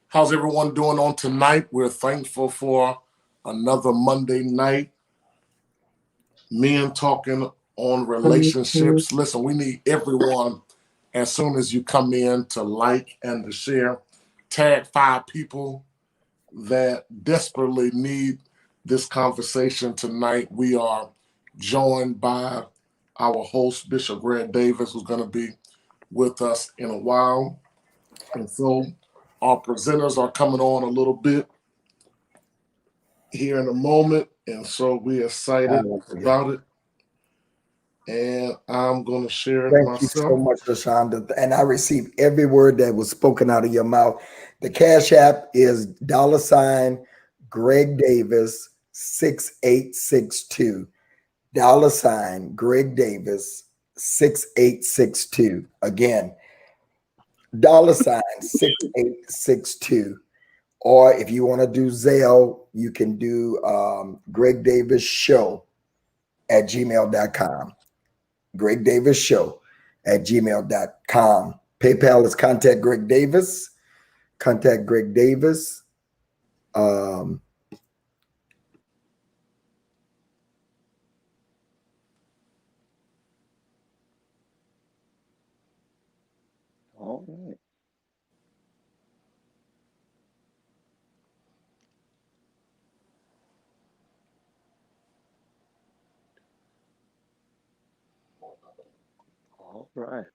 How's everyone doing on tonight? We're thankful for another Monday night. Men talking on relationships. Listen, we need everyone as soon as you come in to like and to share. Tag 5 people that desperately need this conversation tonight. We are joined by our host, Bishop Greg Davis, who's going to be with us in a while. And so our presenters are coming on a little bit here in a moment. And so we're excited about it. And I'm going to share it myself. Thank you so much, LaShonda. And I received every word that was spoken out of your mouth. The Cash App is $ Greg Davis 6862. $ Greg Davis 6862. Again, $ 6862. Or if you want to do Zelle, you can do Greg Davis Show at gmail.com. Greg Davis Show at gmail.com. PayPal is contact Greg Davis. Contact Greg Davis. All right. All right.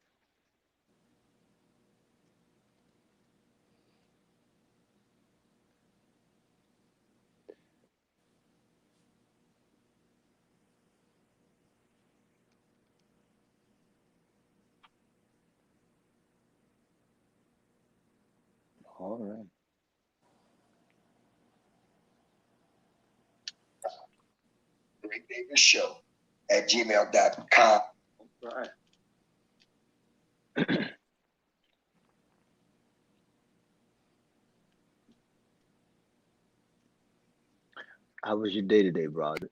All right. Greg Davis Show at gmail.com. All right. How was your day today, brother?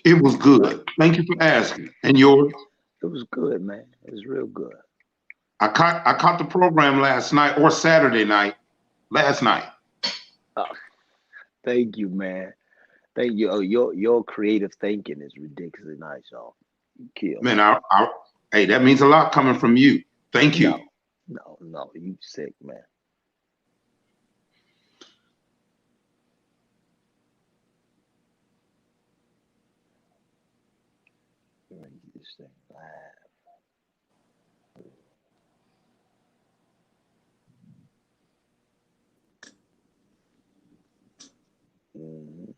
It was good. Thank you for asking. And yours? It was good, man. It was real good. I caught the program last night or Saturday night. Last night. Oh, thank you, man. Thank you. Oh, your creative thinking is ridiculously nice, y'all. You kill. Man, hey, that means a lot coming from you. Thank you. No, you sick, man. Let me get this thing live. Mhm.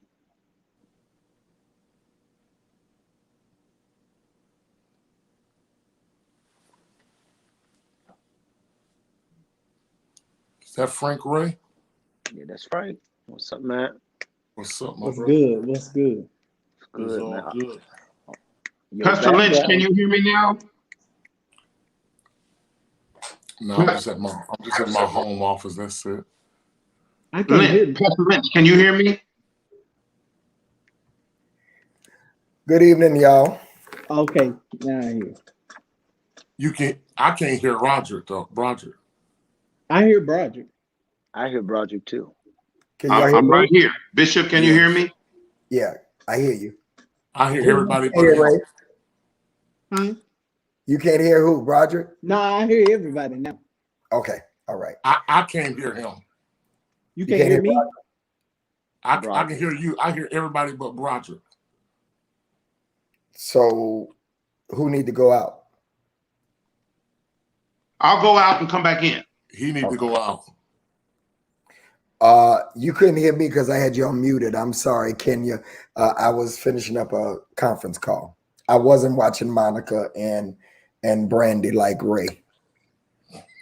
Is that Frank Ray? Yeah, that's right. What's up, man? What's up, my What's brother? good? What's good? It's good, man. Good. Pastor Lynch, can you hear me now? No, I'm just at my home office. That's it. I can't hear you. Pastor Lynch, can you hear me? Good evening, y'all. Okay, now I hear. I can't hear Roger though. Roger. I hear Broderick. I hear Broderick too. Can y'all hear I'm me? right here. Bishop, can you hear me? Yeah, I hear you. I hear everybody but Hey, him. Ray. Huh? You can't hear who, Broderick? No, I hear everybody now. Okay, all right. I can't hear him. You can't hear me? I can hear you. I hear everybody but Roger. So who need to go out? I'll go out and come back in. He need to go out. You couldn't hear me because I had you unmuted. I'm sorry, Kenya. I was finishing up a conference call. I wasn't watching Monica and Brandy like Ray.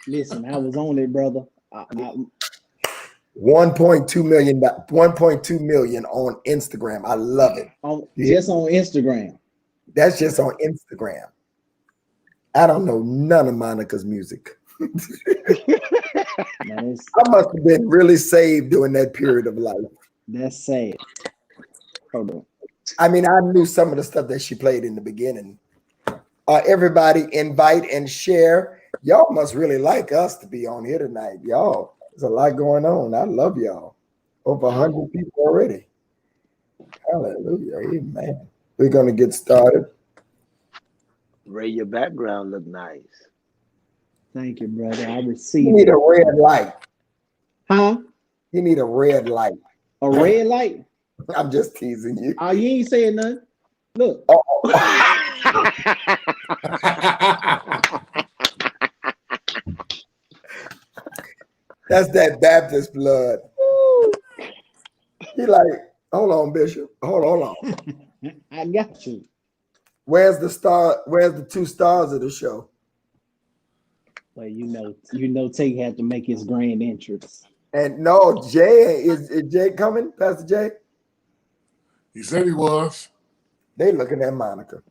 Listen, I was on it, brother. 1.2 million on Instagram. I love it. Just on Instagram. That's just on Instagram. I don't know none of Monica's music. I must have been really saved during that period of life. That's sad. Hold on. I mean, I knew some of the stuff that she played in the beginning Everybody invite and share. Y'all must really like us to be on here tonight. Y'all, there's a lot going on. I love y'all. Over 100 people already. Hallelujah. Amen. We're going to get started. Ray, your background look nice. Thank you, brother. I You received need it. a red light. Huh? You need a red light. A red light? I'm just teasing you. Oh, you ain't saying nothing. Look. That's that Baptist blood. He like, hold on, Bishop. Hold on. I got you. Where's the star? Where's the 2 stars of the show? Well, you know, Tate had to make his grand entrance. And no, Jay is Jay coming, Pastor Jay? He said he was. They looking at Monica.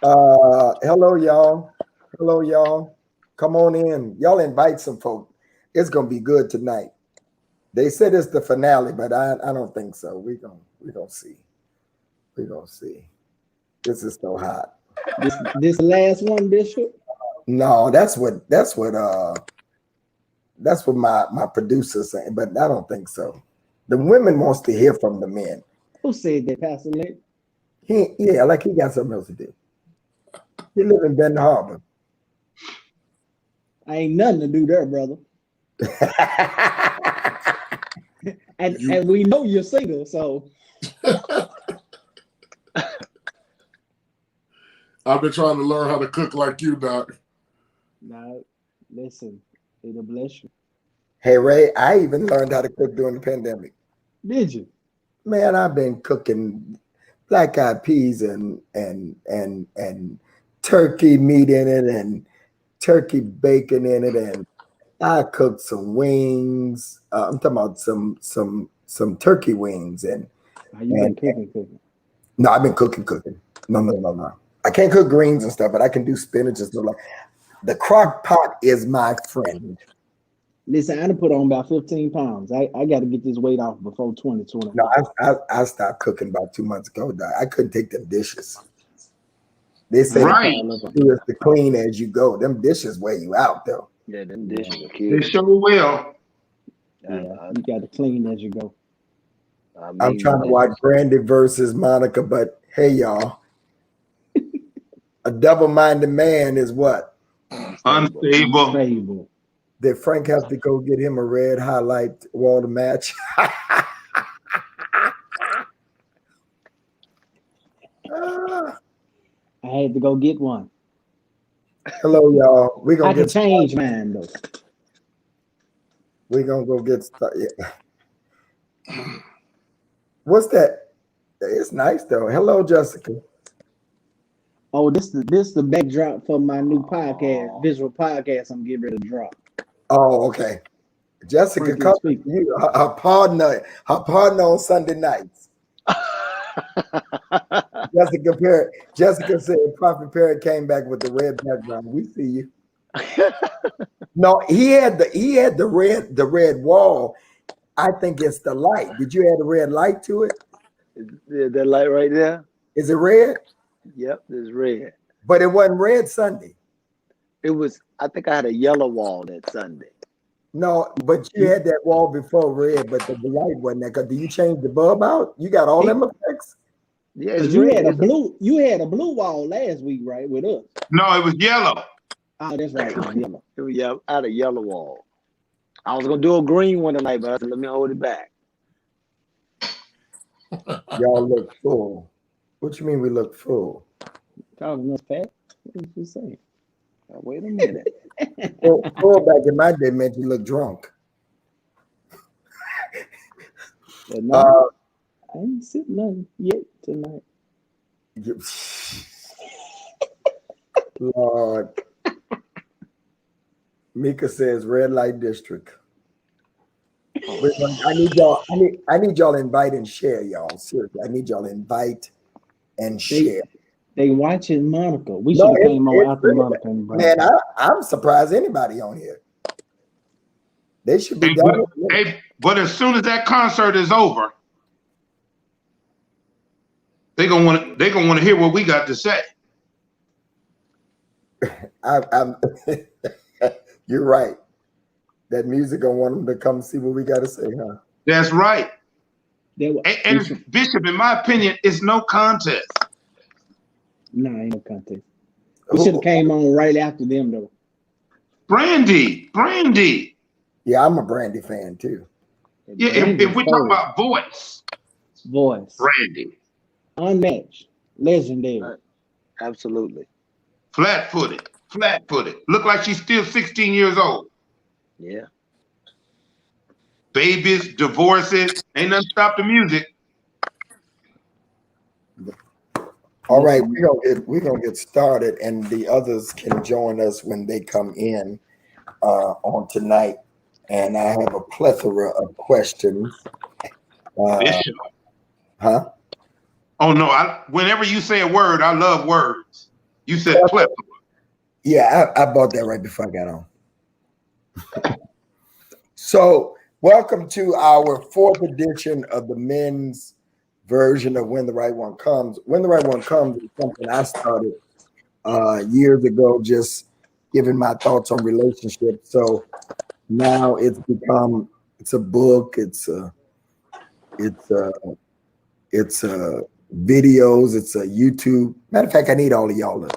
Hello, y'all. Hello, y'all. Come on in. Y'all invite some folk. It's gonna be good tonight. They said it's the finale, but I don't think so. We're gonna see. We're gonna see. This is so hot. This last one, Bishop. No, that's what my producer's saying, but I don't think so. The women wants to hear from the men. Who said that, Pastor Nick? Yeah, like he got something else to do. He live in Benton Harbor. I ain't nothing to do there, brother. And we know you're single, so I've been trying to learn how to cook like you, Doc. now listen, it'll bless you. Hey Ray, I even learned how to cook during the pandemic. Did you? Man, I've been cooking black eyed peas and turkey meat in it and turkey bacon in it, and I cooked some wings. I'm talking about some turkey wings and You've been cooking. no, I've been cooking. No. I can't cook greens and stuff, but I can do spinach and stuff like. The crock pot is my friend. Listen, I done put on about 15 pounds. I got to get this weight off before 2020. No, I stopped cooking about 2 months ago. Dog. I couldn't take them dishes. They say Right. do it to clean as you go. Them dishes wear you out though. Yeah, them dishes are They cute. sure will. Yeah, you got to clean as you go. I'm trying to watch Brandy versus Monica, but hey y'all, a double-minded man is what? Unstable. Stable. Did Frank have to go get him a red highlight wall to match? I had to go get one. Hello, y'all. We're I gonna can get change mine though. we're gonna go get started. What's that? It's nice though. Hello, Jessica. Oh, this the backdrop for my new podcast, visual podcast. I'm getting ready to drop. Oh, okay. Jessica, Freaking come speak. to you. Her partner on Sunday nights. Jessica said Prophet Perry came back with the red background. We see you. No, he had the red wall. I think it's the light. Did you add a red light to it? That light right there? Is it red? Yep, it's red. But it wasn't red Sunday. It was, I think I had a yellow wall that Sunday. No, but you had that wall before red, but the light wasn't there. Cause do you change the bulb out? You got all them effects? Yeah, it's You red. had a blue wall last week, right? With us. No, it was yellow. Oh, that's right. It was yellow. Yeah, I had a yellow wall. I was gonna do a green one tonight, but I said, let me hold it back. Y'all look full. What you mean we look full? Talking us fat. What did you say? Now, wait a minute. Full back in my day meant you look drunk. But no, I ain't sitting nothing yet tonight. Lord. Mika says red light district. I need y'all to invite and share, y'all. Seriously, I need y'all to invite and share. They watching Monica. We should have came on after Monica. Man, I'm surprised anybody on here. They should be down. But as soon as that concert is over, They gonna want to hear what we got to say. I'm you're right. That music gonna want them to come see what we got to say, huh? That's right. They were, And Bishop, in my opinion, it's no contest. nah, ain't no contest. We should have came on right after them though. Brandy. Yeah, I'm a Brandy fan too. Yeah, if we talk about voice, Brandy. Unmatched, legendary. Absolutely. Flat-footed. Look like she's still 16 years old. Yeah. Babies, divorces, ain't nothing stop the music. All right, we're gonna get started, and the others can join us when they come in on tonight. And I have a plethora of questions. Bishop. Huh? Oh no! Whenever you say a word, I love words. You said plethora. Yeah, I bought that right before I got on. So, welcome to our 4th edition of the men's version of When the Right One Comes. When the Right One Comes is something I started years ago, just giving my thoughts on relationships. So now it's a book, it's videos, it's a YouTube. Matter of fact, I need all of y'all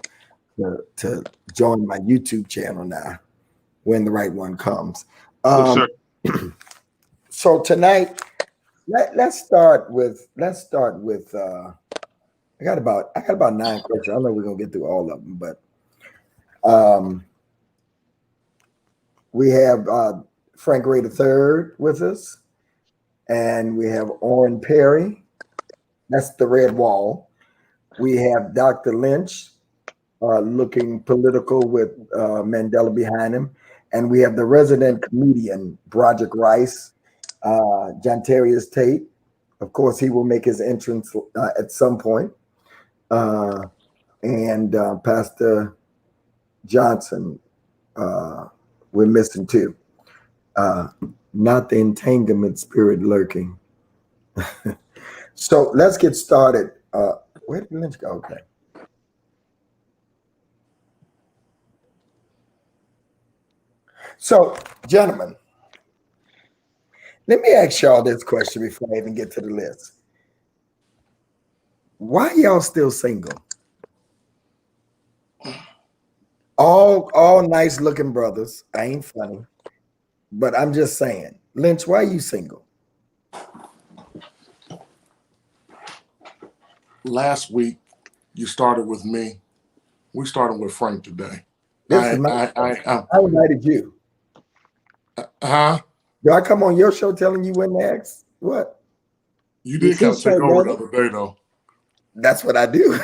to join my YouTube channel now when the right one comes. Yes, So tonight, let's start with I got about 9 questions. I don't know if we're gonna get through all of them, but we have Frank Ray III with us, and we have Oren Perry. That's the red wall. We have Dr. Lynch, looking political with Mandela behind him. And we have the resident comedian, Broderick Rice, Jantarius Tate. Of course, he will make his entrance at some point. And Pastor Johnson, we're missing too. Not the entanglement spirit lurking. So let's get started. Where did Lynch go? Okay. So, gentlemen, let me ask y'all this question before I even get to the list. Why y'all still single? All nice looking brothers. I ain't funny, but I'm just saying. Lynch, why are you single? Last week, you started with me. We started with Frank today. I invited you. Huh? Do I come on your show telling you when next? What? You did kind of take over the other day, though. That's what I do.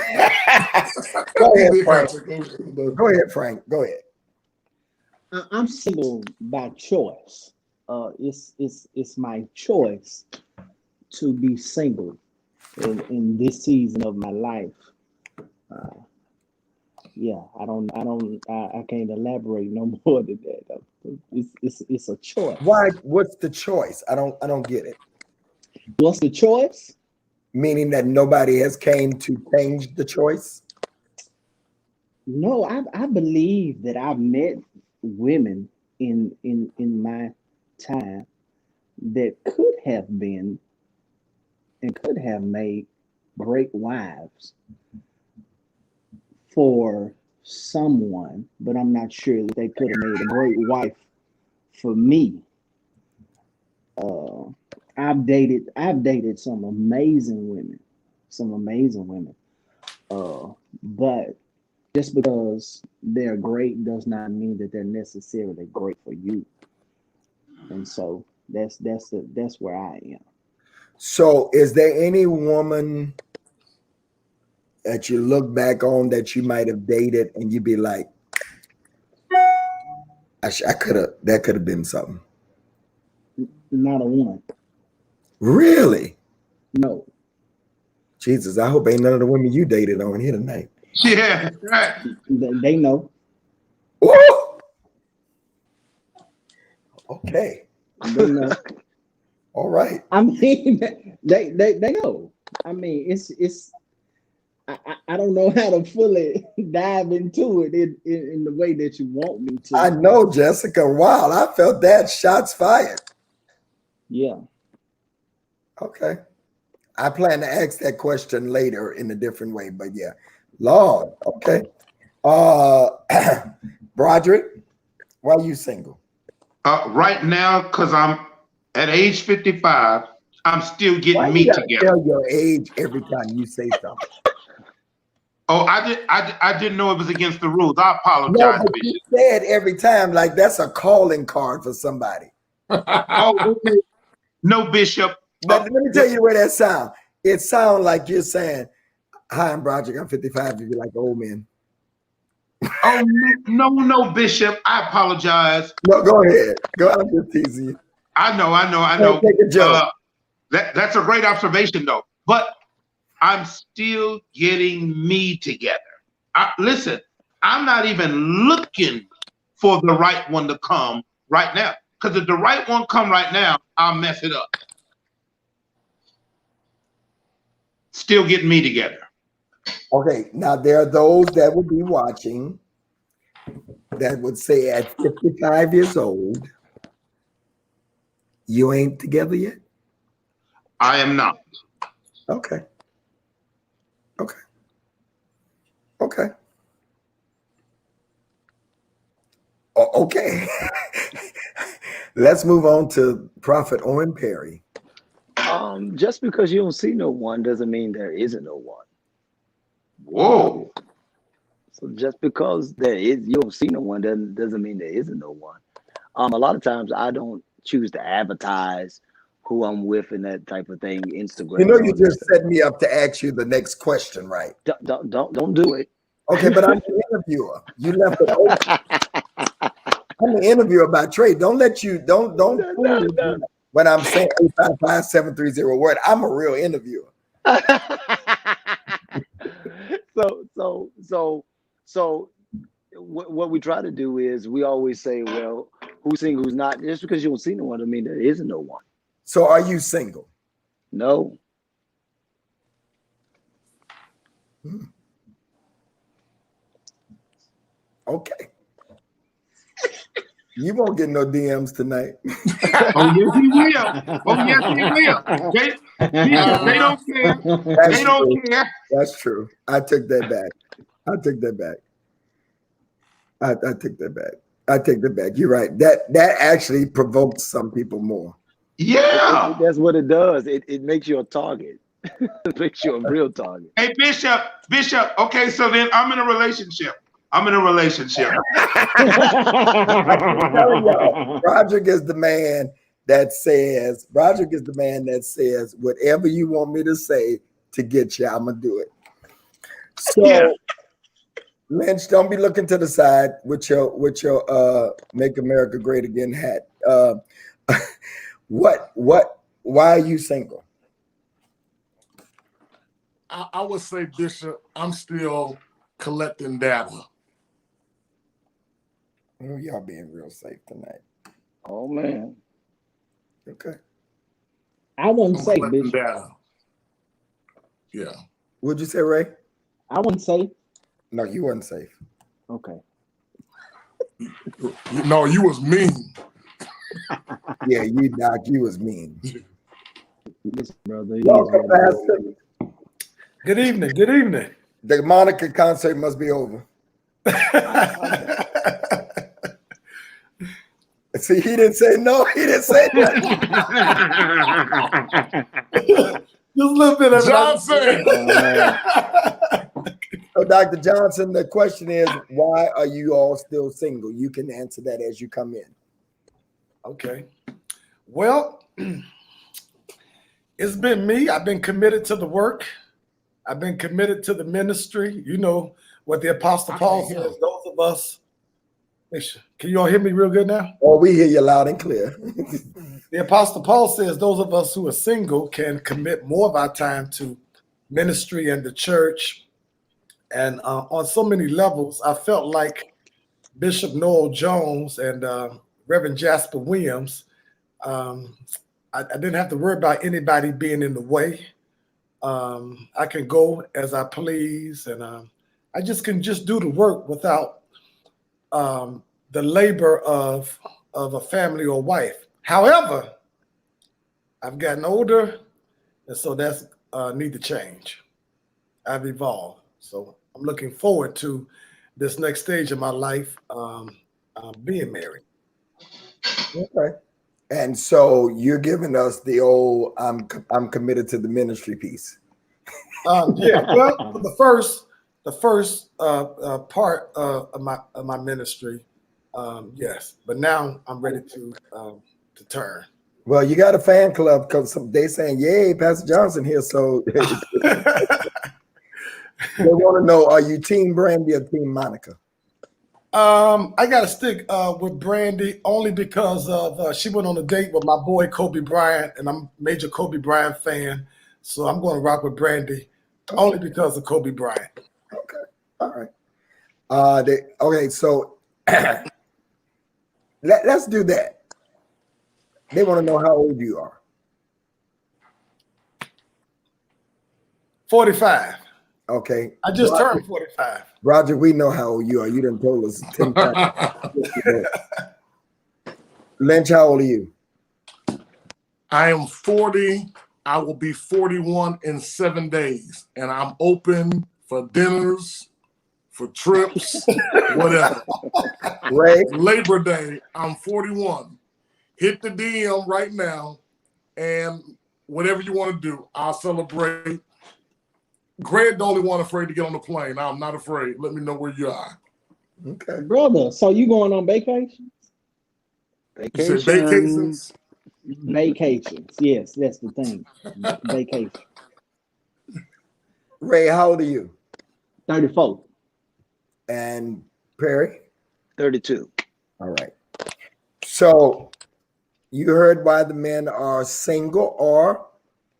Go ahead, Frank. Go ahead. I'm single by choice. It's my choice to be single in this season of my life. Yeah, I can't elaborate no more than that. Though. It's a choice. Why? What's the choice? I don't get it. What's the choice? Meaning that nobody has came to change the choice? No, I believe that I've met women in my time that could have been and could have made great wives for someone, but I'm not sure that they could have made a great wife for me. I've dated some amazing women, but just because they're great does not mean that they're necessarily great for you. And so that's where I am. So is there any woman that you look back on that you might have dated and you'd be like, that could have been something? Not a one. Really? No. Jesus, I hope ain't none of the women you dated on here tonight. Yeah, right. They know. Ooh! Okay. They know. All right. I mean, they know. I mean, it's I don't know how to fully dive into it in the way that you want me to. I know, Jessica. Wow, I felt that. Shots fired. Yeah. Okay. I plan to ask that question later in a different way, but yeah. Lord, okay. Broderick, why are you single? Right now, because I'm at age 55, I'm still Why getting you me gotta together. tell your age every time you say something? Oh, I didn't know it was against the rules. I No, apologize, but you Bishop. say it every time like that's a calling card for somebody. Oh, no, Bishop. Let me tell you the way that sounds. It sounds like you're saying, "Hi, I'm Broderick. I'm 55." If you like old men. Oh, no, Bishop. I apologize. No, go ahead. Go. I'm just teasing you. I know. Don't take a joke. That's a great observation, though. But I'm still getting me together. Listen, I'm not even looking for the right one to come right now. Because if the right one come right now, I'll mess it up. Still getting me together. Okay, now there are those that will be watching that would say at 55 years old, you ain't together yet? I am not. Okay. Okay. Okay. Okay. Let's move on to Prophet Owen Perry. Just because you don't see no one doesn't mean there isn't no one. Whoa. So just because you don't see no one doesn't mean there isn't no one. A lot of times I don't choose to advertise who I'm with and that type of thing. Instagram. You know, you just set me up to ask you the next question, right? Don't do it. Okay, but I'm the interviewer. You left it open. I'm the interviewer by trade. Don't fool me when I'm saying 855-730 word. I'm a real interviewer. So what we try to do is we always say, well, who's single, who's not. Just because you don't see no one doesn't mean there isn't no one. So are you single? No. Okay. You won't get no DMs tonight. Oh, yes, he will. Oh, yes, he will. They don't care. They don't care. That's true. I took that back. I take that back. You're right. That actually provokes some people more. Yeah. That's what it does. It makes you a target. It makes you a real target. Hey, Bishop. Okay, so then I'm in a relationship. Broderick is the man that says, whatever you want me to say to get you, I'm gonna do it. So Yeah. Lynch, don't be looking to the side with your Make America Great Again hat. Why are you single? I would say, Bishop, I'm still collecting data. Oh, y'all being real safe tonight. Oh man. Okay. I wouldn't I'm say, collecting Bishop. data. Yeah. What'd you say, Ray? I wouldn't say. No, you wasn't safe. Okay. No, you was mean. Yeah, you was mean. Listen, brother. Welcome, Pastor. Good evening. The Monica concert must be over. See, he didn't say no. He didn't say that. Just a little bit of Johnson. So, Dr. Johnson, the question is, why are you all still single? You can answer that as you come in. Okay. Well, it's been me. I've been committed to the work. I've been committed to the ministry. You know what the Apostle Paul says, those of us. Can you all hear me real good now? Oh, we hear you loud and clear. The Apostle Paul says those of us who are single can commit more of our time to ministry and the church. And on so many levels, I felt like Bishop Noel Jones and Reverend Jasper Williams, I didn't have to worry about anybody being in the way. I can go as I please, and I just can just do the work without the labor of a family or wife. However, I've gotten older, and so that's need to change. I've evolved, so I'm looking forward to this next stage of my life, being married. Okay. And so you're giving us the old I'm committed to the ministry piece. Yeah, well, the first part of my ministry, yes, but now I'm ready to turn. Well, you got a fan club because they saying, "Yay, Pastor Johnson here." So they want to know: are you Team Brandy or Team Monica? I got to stick with Brandy only because of she went on a date with my boy Kobe Bryant, and I'm a major Kobe Bryant fan, so I'm going to rock with Brandy only because of Kobe Bryant. Okay, all right. Okay, so let's do that. They want to know how old you are. 45. Okay. I just turned 45. Roger, we know how old you are. You done told us 10 times. Lynch, how old are you? I am 40. I will be 41 in 7 days, and I'm open for dinners, for trips, whatever. Ray? Labor Day, I'm 41. Hit the DM right now, and whatever you want to do, I'll celebrate. Greg, the only one afraid to get on the plane. I'm not afraid. Let me know where you are. Okay. Brother, so you going on vacation? You said vacations? Vacations. Yes, that's the thing. Vacation. Ray, how old are you? 34. And Perry? 32. All right. So you heard why the men are single or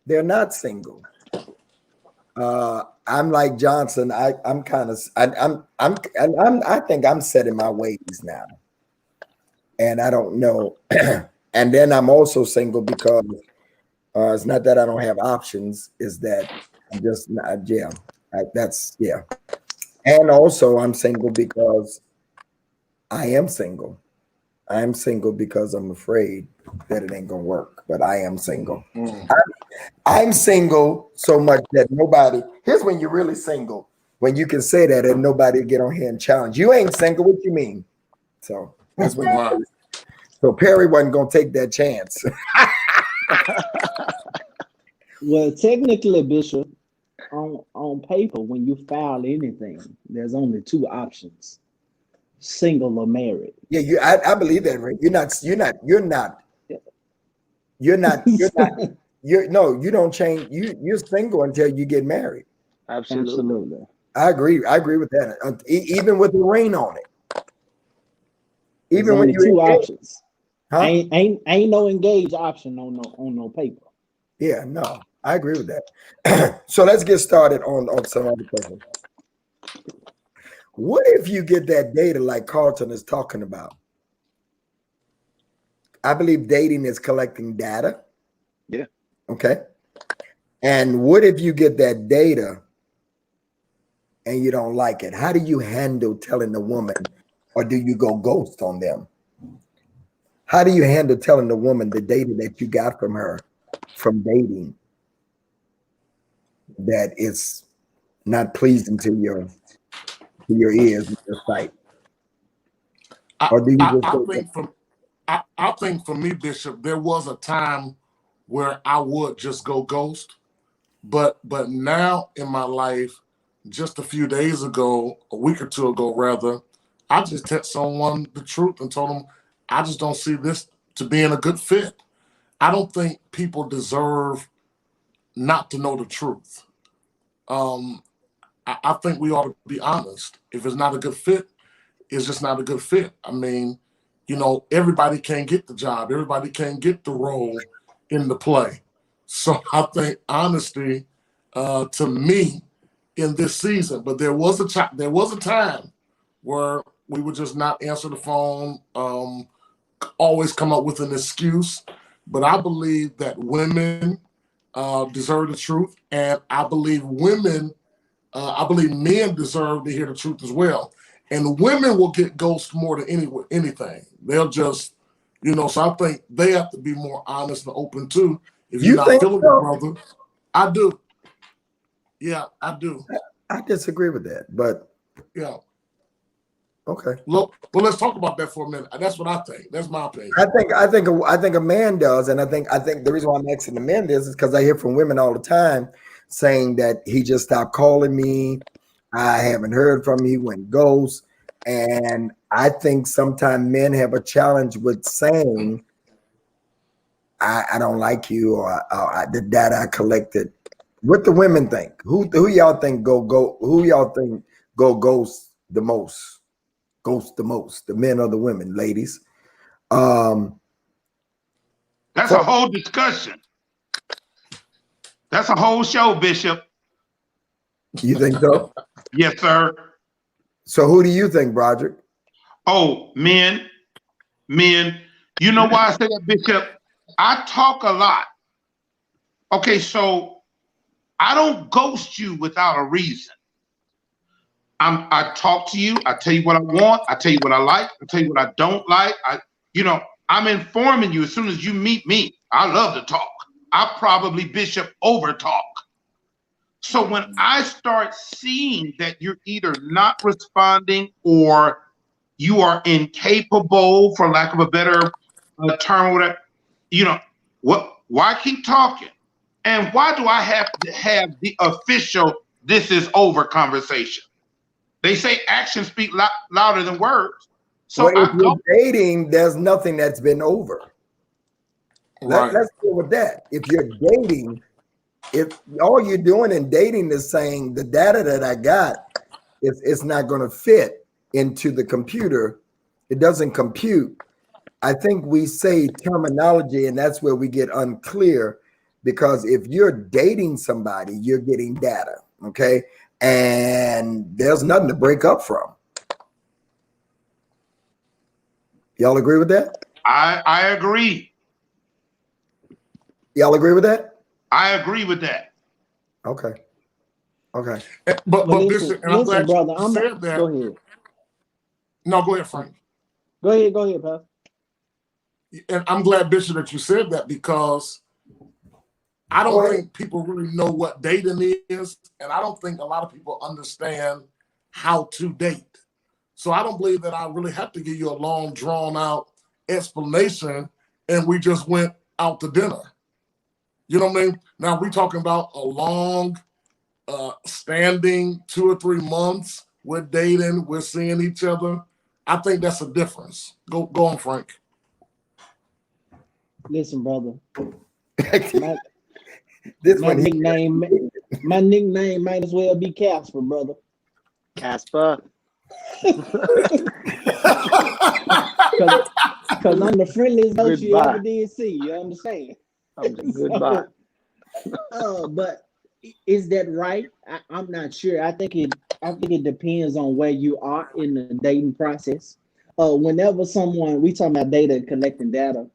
they're not single. I'm like Johnson. I think I'm set in my ways now, and I don't know. And then I'm also single because it's not that I don't have options; is that I'm just not. Yeah, that's yeah. And also, I'm single because I am single. I'm single because I'm afraid that it ain't gonna work. But I am single. I'm single so much that nobody. Here's when you're really single, when you can say that and nobody get on here and challenge. You ain't single. What you mean? So that's when. Wow. So Perry wasn't gonna take that chance. Well, technically, Bishop, on paper, when you file anything, there's only two options: single or married. Yeah, I believe that, Ray. You're not. You don't change. You're single until you get married. Absolutely. Absolutely. I agree with that. Even with the ring on it. There's Even when only you two engage. options. Huh? Ain't no engaged option on no paper. Yeah, no, I agree with that. So let's get started on some other questions. What if you get that data like Carlton is talking about? I believe dating is collecting data. Yeah. Okay. And what if you get that data and you don't like it? How do you handle telling the woman, or do you go ghost on them? How do you handle telling the woman the data that you got from her from dating that is not pleasing to your ears and your sight? Or do you just I think for me, Bishop, there was a time where I would just go ghost, but now in my life, just a few days ago, a week or two ago rather, I just text someone the truth and told them I just don't see this to being a good fit. I don't think people deserve not to know the truth. I think we ought to be honest. If it's not a good fit, it's just not a good fit. I mean, everybody can't get the job. Everybody can't get the role in the play. So I think honesty, to me, in this season. But there was a time where we would just not answer the phone, always come up with an excuse. But I believe that women deserve the truth, and I believe men deserve to hear the truth as well. And women will get ghosted more than anything. They'll just, so I think they have to be more honest and open too. If you're not feeling the brother, I do. Yeah, I do. I disagree with that, but yeah. Okay. Look, well, let's talk about that for a minute. That's what I think. That's my opinion. I think a man does, and I think the reason why I'm asking the men this is because I hear from women all the time saying that he just stopped calling me. I haven't heard from him. He went ghost, and I think sometimes men have a challenge with saying, "I don't like you," or the data I collected. What the women think? Who y'all think go? Who y'all think go ghost the most? Ghost the most, the men or the women, ladies? That's a whole discussion. That's a whole show, Bishop. You think so? Yes, sir. So who do you think, Broderick? Oh, men. You know why I say that, Bishop? I talk a lot. Okay, so I don't ghost you without a reason. I talk to you. I tell you what I want. I tell you what I like. I tell you what I don't like. I'm informing you as soon as you meet me. I love to talk. I probably, Bishop, over talk. So when I start seeing that you're either not responding or you are incapable, for lack of a better term, or whatever, why keep talking? And why do I have to have the official "this is over" conversation? They say actions speak louder than words. So if you're dating, there's nothing that's been over. Right. Let's deal with that. If you're dating, if all you're doing in dating is saying the data that I got, it's not going to fit into the computer, it doesn't compute. I think we say terminology, and that's where we get unclear, because if you're dating somebody, you're getting data, okay? And there's nothing to break up from. Y'all agree with that? I agree. Y'all agree with that? I agree with that. Okay. But listen, and I'm glad brother, you said that. Go ahead. No, go ahead, Frank. Go ahead, Pastor. And I'm glad, Bishop, that you said that, because I don't think people really know what dating is, and I don't think a lot of people understand how to date. So I don't believe that I really have to give you a long, drawn-out explanation, and we just went out to dinner. You know what I mean? Now we're talking about a long, standing 2 or 3 months. We're dating. We're seeing each other. I think that's a difference. Go on, Frank. Listen, brother. My nickname might as well be Casper, brother. Casper. Because I'm the friendliest ghost you ever did see. You understand? Goodbye. But is that right? I'm not sure. I think it depends on where you are in the dating process. Whenever we talk about data, collecting data,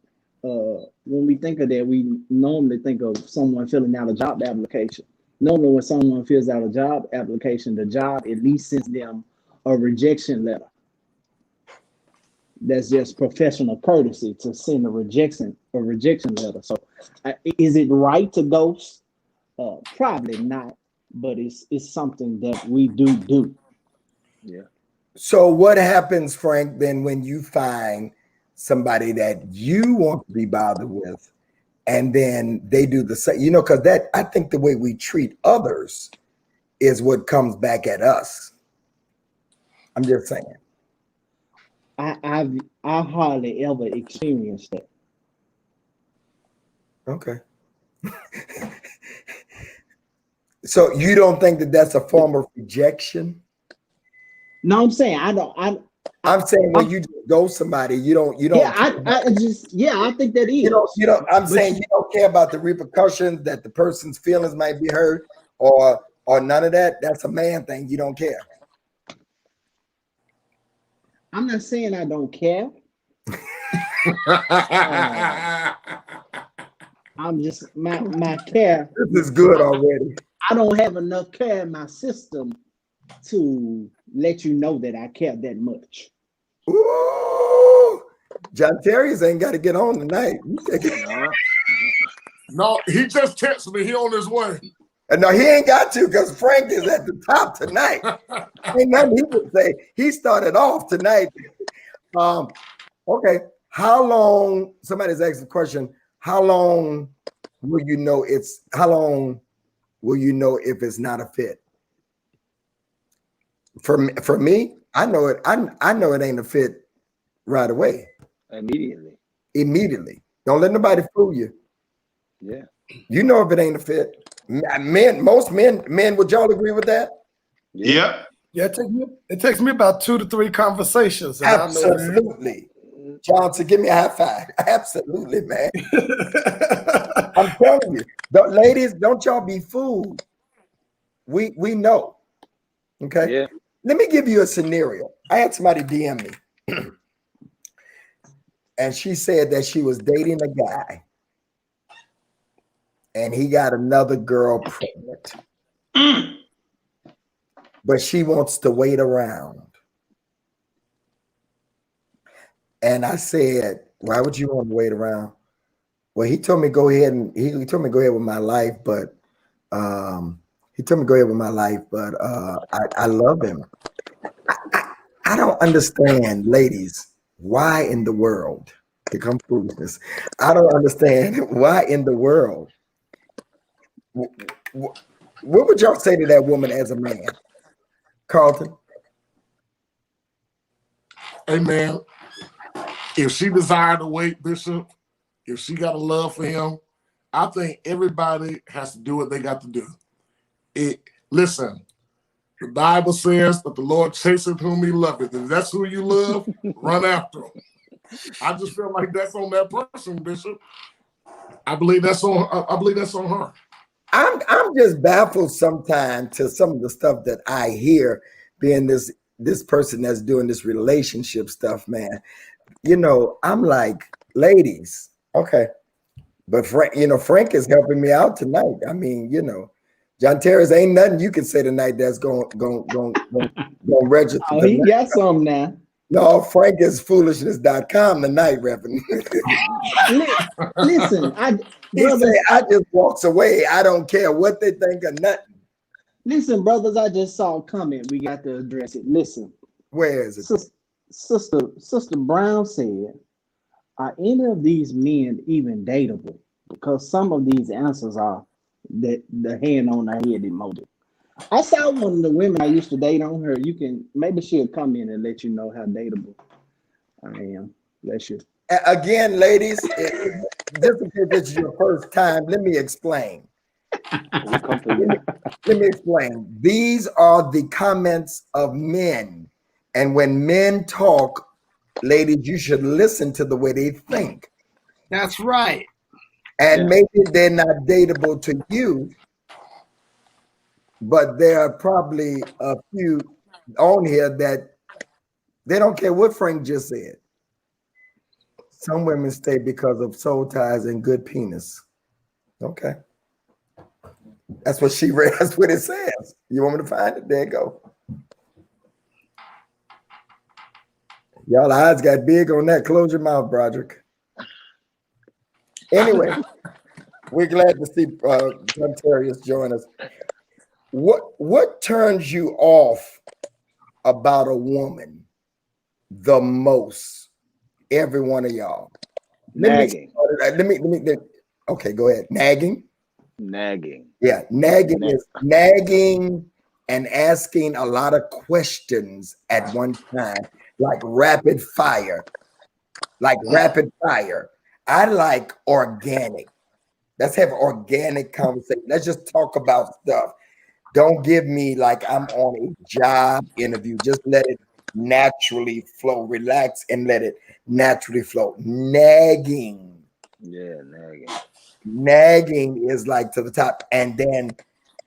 when we think of that, we normally think of someone filling out a job application. Normally, when someone fills out a job application, the job at least sends them a rejection letter. That's just professional courtesy to send a rejection letter. So, is it right to ghost? Probably not, but it's something that we do. Yeah. So what happens, Frank, then when you find somebody that you want to be bothered with, and then they do the same? Because I think the way we treat others is what comes back at us. I'm just saying. I hardly ever experienced that. Okay. So you don't think that that's a form of rejection? No, I'm saying I don't. I'm saying when you just ghost somebody, you don't. Yeah, I think that is. I'm saying you don't care about the repercussions, that the person's feelings might be hurt, or none of that. That's a man thing. You don't care. I'm not saying I'm just my care. This is good already. I don't have enough care in my system to let you know that I care that much. Ooh, John Terrius ain't got to get on tonight. You take it. No, he just texted me. He on his way. No, he ain't got to because Frank is at the top tonight. Ain't nothing he would say. He started off tonight. Okay. How long? Somebody's asked the question. How long will you know it's? How long will you know if it's not a fit? For me, I know it. I know it ain't a fit right away. Immediately. Don't let nobody fool you. Yeah. You know if it ain't a fit. Most men, would y'all agree with that? Yeah. Yeah, it takes me about 2 to 3 conversations. And Absolutely. Johnson, give me a high five. Absolutely, man. I'm telling you, ladies, don't y'all be fooled. We know. Okay. Yeah. Let me give you a scenario. I had somebody DM me, and she said that she was dating a guy, and he got another girl pregnant. But she wants to wait around. And I said, why would you want to wait around? Well, he told me go ahead and he told me go ahead with my life, but I love him. I don't understand, ladies, why in the world, to come foolishness. I don't understand why in the world. What would y'all say to that woman as a man? Carlton? Hey, man, if she desired to wait, Bishop, if she got a love for him, I think everybody has to do what they got to do. Listen, the Bible says that the Lord chaseth whom he loveth. If that's who you love, run after him. I just feel like that's on that person, Bishop. I believe that's on her. I'm just baffled sometimes to some of the stuff that I hear, being this person that's doing this relationship stuff, man. You know, I'm like, ladies, okay. But Frank is helping me out tonight. I mean, John Terrius, ain't nothing you can say tonight that's going register. Oh, he got some now. No, Frank is foolishness.com tonight, Reverend. Listen, I just walks away. I don't care what they think or nothing. Listen, brothers, I just saw a comment. We got to address it. Listen. Where is it? Sister Brown said, are any of these men even dateable? Because some of these answers are the hand on the head emoji. I saw one of the women I used to date on her. Maybe she'll come in and let you know how dateable I am. Bless you. Again, ladies, just because this is your first time, let me explain. Let me explain. These are the comments of men. And when men talk, ladies, you should listen to the way they think. That's right. And maybe they're not dateable to you, but there are probably a few on here that they don't care what Frank just said. Some women stay because of soul ties and good penis. Okay. That's what she read. That's what it says. You want me to find it? There you go. Y'all eyes got big on that. Close your mouth, Broderick. Anyway, we're glad to see John Terrius join us. What turns you off about a woman the most? Every one of y'all. Nagging. Okay, go ahead. Nagging. Yeah, nagging is nagging and asking a lot of questions at one time, like rapid fire. I like organic. Let's have organic conversation. Let's just talk about stuff. Don't give me like I'm on a job interview. Just let it naturally flow. Relax and let it naturally flow. Nagging. Yeah, nagging. Nagging is like to the top. And then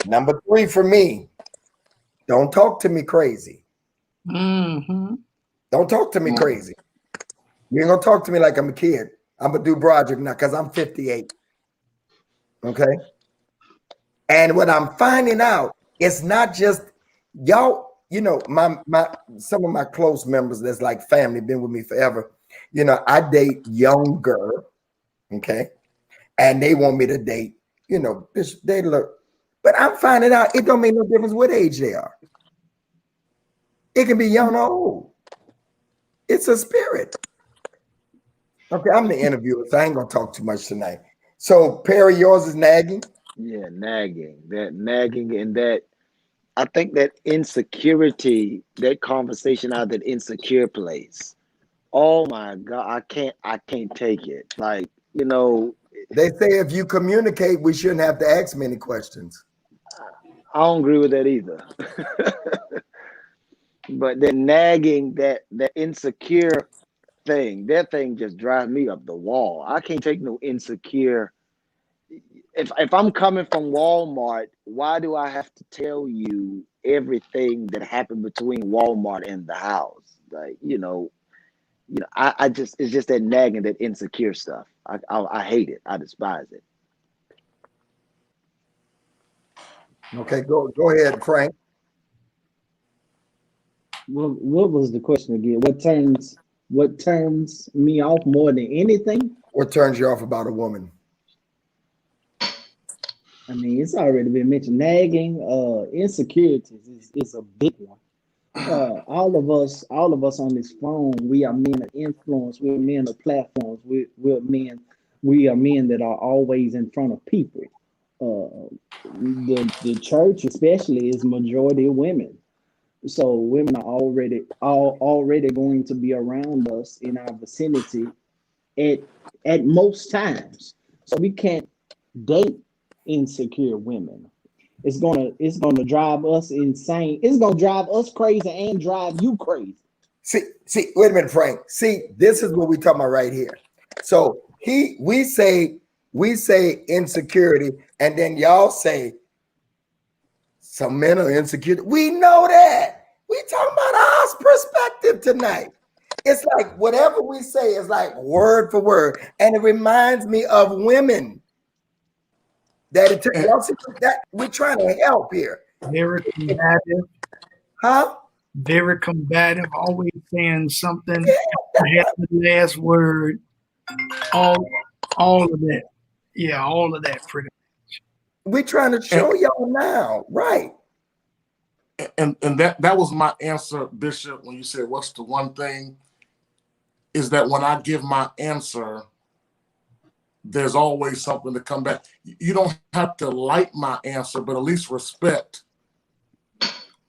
number 3 for me, don't talk to me crazy. Mm-hmm. Don't talk to me crazy. You ain't gonna talk to me like I'm a kid. I'm gonna do Broderick now because I'm 58. Okay. And what I'm finding out, it's not just y'all, you know, my some of my close members that's like family, been with me forever. You know, I date younger, okay, and they want me to date, you know, they look, but I'm finding out it don't make no difference what age they are. It can be young or old. It's a spirit. Okay, I'm the interviewer, so I ain't gonna talk too much tonight. So Perry, yours is nagging. Yeah, nagging. That nagging and that I think that insecurity, that conversation out that insecure place. Oh my God, I can't take it. Like, you know, They say if you communicate, we shouldn't have to ask many questions. I don't agree with that either. But that nagging, that insecure thing, that thing just drives me up the wall. I can't take no insecure. If I'm coming from Walmart, why do I have to tell you everything that happened between Walmart and the house? Like, I just, it's just that nagging, that insecure stuff. I hate it. I despise it. Okay, go ahead, Frank. What was the question again? What turns me off more than anything? What turns you off about a woman? I mean, it's already been mentioned. Nagging, insecurities is a big one. All of us on this phone, we are men of influence. We're men of platforms. We are men that are always in front of people. The church, especially, is majority of women. So women are already going to be around us in our vicinity at most times. So we can't date insecure women. It's gonna drive us insane. It's gonna drive us crazy and drive you crazy. See, wait a minute, Frank. See, this is what we talking about right here. So we say insecurity, and then y'all say some men are insecure. We know that. We talking about our perspective tonight. It's like whatever we say is like word for word, and it reminds me of women. Y'all see that we're trying to help here. Very combative. Huh? Very combative, always saying something. Have the last word. All of that. Yeah, all of that pretty much. We're trying to show y'all now, right? And that was my answer, Bishop, when you said what's the one thing, is that when I give my answer, there's always something to come back. You don't have to like my answer, but at least respect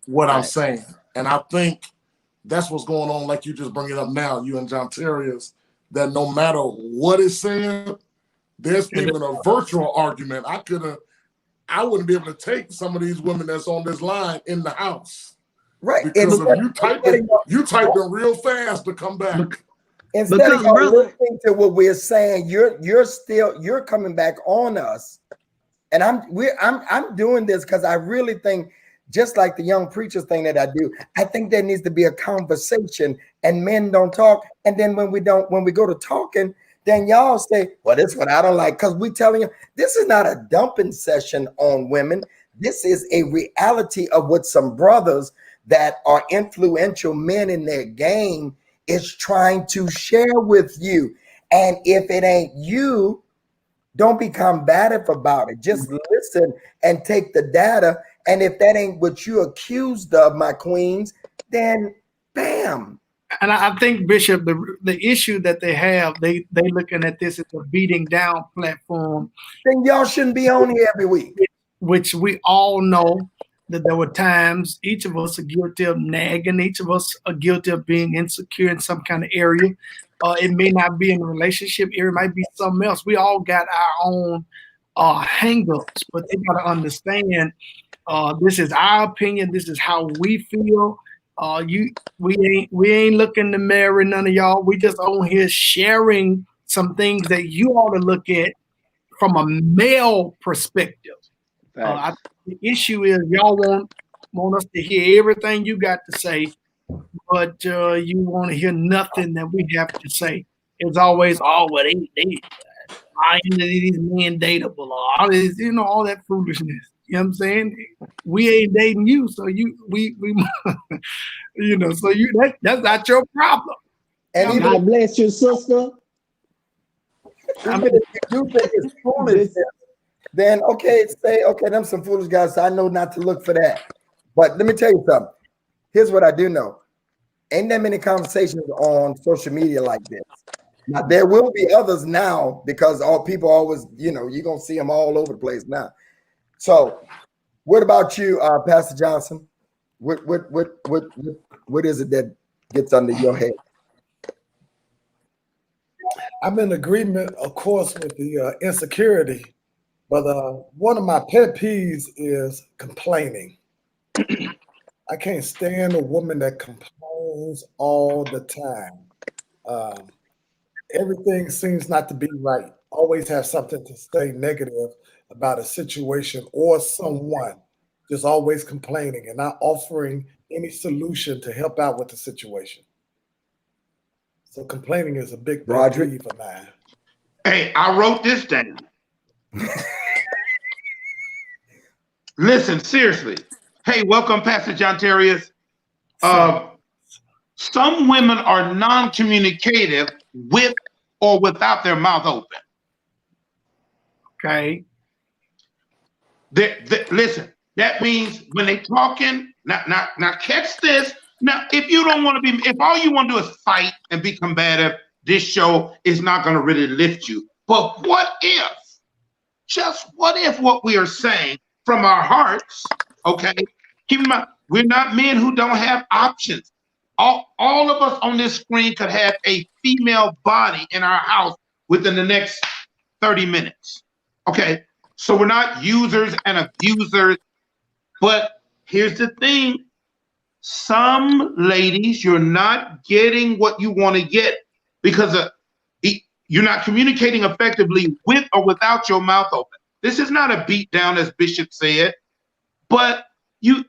what I'm saying. And I think that's what's going on, like you just bring it up now, you and John Terriers, that no matter what is said, there's even a virtual argument. I wouldn't be able to take some of these women that's on this line in the house. Right. Because if you type them real fast to come back. Instead of listening to what we're saying, you're coming back on us. And I'm doing this because I really think, just like the young preachers thing that I do, I think there needs to be a conversation, and men don't talk. And then when we go to talking, then y'all say, well, this is what I don't like. Because we telling you, this is not a dumping session on women. This is a reality of what some brothers that are influential men in their game is trying to share with you. And if it ain't you, don't be combative about it. Just listen and take the data. And if that ain't what you accused of, my queens, then bam. And I think, Bishop, the issue that they have, they looking at this as a beating down platform. Then y'all shouldn't be on here every week. Which we all know that there were times each of us are guilty of nagging. Each of us are guilty of being insecure in some kind of area. It may not be in a relationship area. It might be something else. We all got our own hang-ups, but they got to understand this is our opinion. This is how we feel. We ain't looking to marry none of y'all. We just on here sharing some things that you ought to look at from a male perspective. The issue is y'all want us to hear everything you got to say, but you want to hear nothing that we have to say. It's always, oh, well, these men dateable, or all this, all that foolishness. You know what I'm saying? We ain't dating you, so we so that's not your problem. And even God bless your sister. if you do think it's foolish, then okay, say, okay, them some foolish guys, so I know not to look for that. But let me tell you something. Here's what I do know. Ain't that many conversations on social media like this. Now, there will be others now because all people always, you're going to see them all over the place now. So what about you, Pastor Johnson? What is it that gets under your head? I'm in agreement, of course, with the insecurity, but one of my pet peeves is complaining. I can't stand a woman that complains all the time. Everything seems not to be right. Always have something to say negative about a situation or someone. Just always complaining and not offering any solution to help out with the situation. So complaining is a big pet peeve of mine. Hey, I wrote this down. Listen, seriously. Hey, welcome, Pastor John Terrius. Some women are non-communicative with or without their mouth open. Okay. Listen, that means when they talking, now catch this. Now, if you don't want to be, if all you want to do is fight and be combative, this show is not going to really lift you. But just what if what we are saying from our hearts, okay? Keep in mind, we're not men who don't have options. All of us on this screen could have a female body in our house within the next 30 minutes. Okay, so we're not users and abusers, but here's the thing. Some ladies, you're not getting what you want to get because you're not communicating effectively with or without your mouth open. This is not a beat down, as Bishop said, but you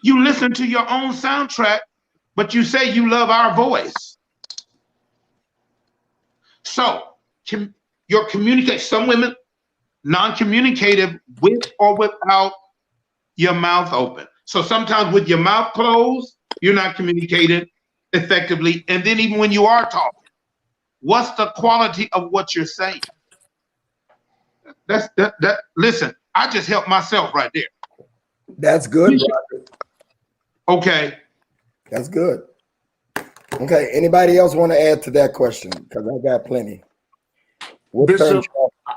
listen to your own soundtrack, but you say you love our voice. So your communication, some women, non-communicative with or without your mouth open. So sometimes with your mouth closed, you're not communicating effectively. And then even when you are talking, what's the quality of what you're saying? Listen, I just helped myself right there. That's good, Roger. Okay. That's good. Okay. Anybody else want to add to that question? Because I got plenty. Bishop,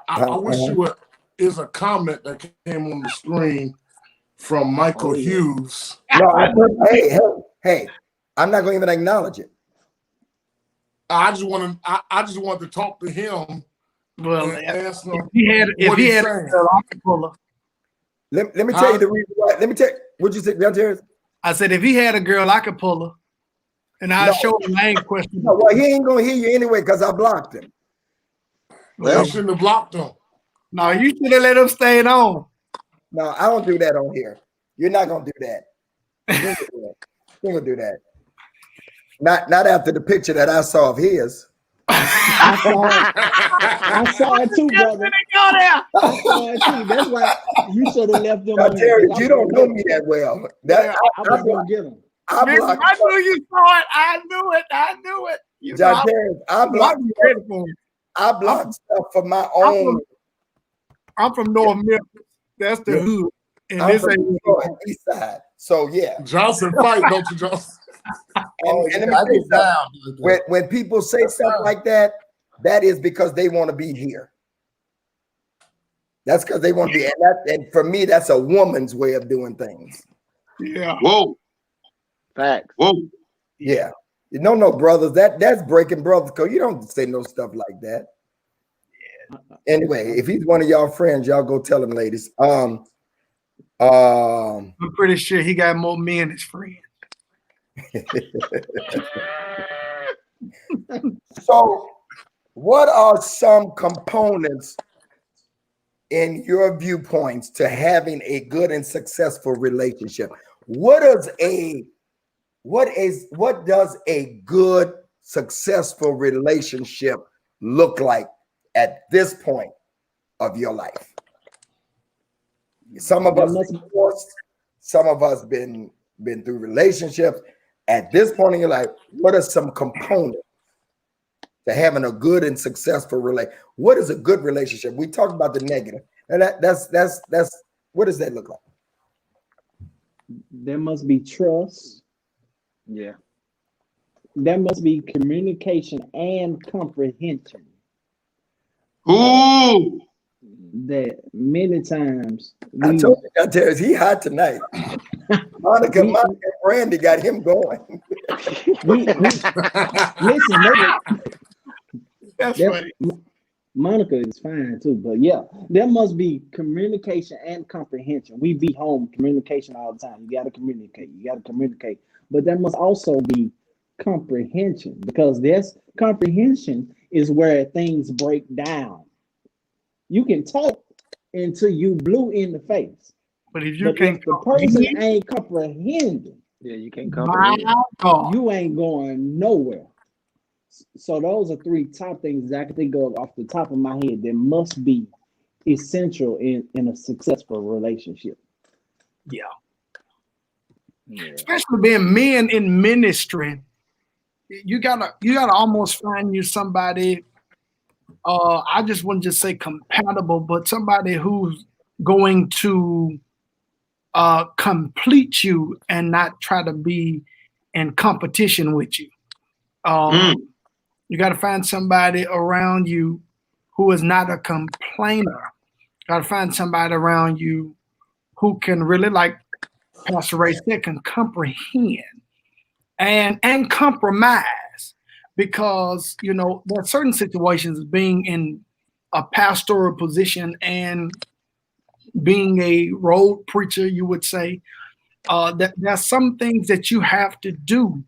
I wish you would. Is a comment that came on the screen from Michael Hughes. No, hey, I'm not going to even acknowledge it. I just wanted to talk to him. Well, and ask him if he had a girl acapella. Let me tell you the reason why. Let me tell you, what'd you say, Terrence? I said, if he had a girl acapella, and I showed him, I ain't questioning. No, well, he ain't going to hear you anyway because I blocked him. Well, you shouldn't have blocked him. No, you should have let him stay on. No, I don't do that on here. You're not going to do that. You're going to do that. Not after the picture that I saw of his. I saw it too, brother. I saw it too. That's why you should have left them. Terry, you don't know me that well. I was going to get him. I knew you saw it. I knew it. John Terry, I blocked stuff for my own. I'm from North Memphis. That's the hood. And this ain't East Side. So yeah. Johnson fight, don't you, Johnson? And let me tell you something. When people say stuff like that, that is because they want to be here. That's because they want to be, and for me, that's a woman's way of doing things. Yeah. Whoa. Facts. Whoa. Yeah. No, brothers. That's breaking brothers because you don't say no stuff like that. Anyway, if he's one of y'all friends, y'all go tell him, ladies. I'm pretty sure he got more men as friends. So, what are some components in your viewpoints to having a good and successful relationship? What does a good successful relationship look like at this point of your life? Some of us divorced, some of us been through relationships. At this point in your life, what are some components to having a good and successful relationship? What is a good relationship? We talked about the negative. And that's what does that look like? There must be trust. Yeah. There must be communication and comprehension. Ooh. That many times I told you, Terrence, he hot tonight. Monica and Brandy got him going. listen, That's funny. Monica is fine too, but yeah, there must be communication and comprehension. We be home communication all the time. You got to communicate. But there must also be comprehension, because this comprehension is where things break down. You can talk until you blue in the face, But if you can't, if the person ain't comprehending, Yeah, you can't comprehend. my God, you ain't going nowhere. So those are three top things that I can think of off the top of my head that must be essential in a successful relationship. yeah. Yeah. Especially being men in ministry, you gotta almost find you somebody. I just wouldn't just say compatible, but somebody who's going to complete you and not try to be in competition with you. You got to find somebody around you who is not a complainer. Got to find somebody around you who can really, like Pastor Ray said, can comprehend and compromise, because there are certain situations, being in a pastoral position and being a road preacher, you would say, that there are some things that you have to do,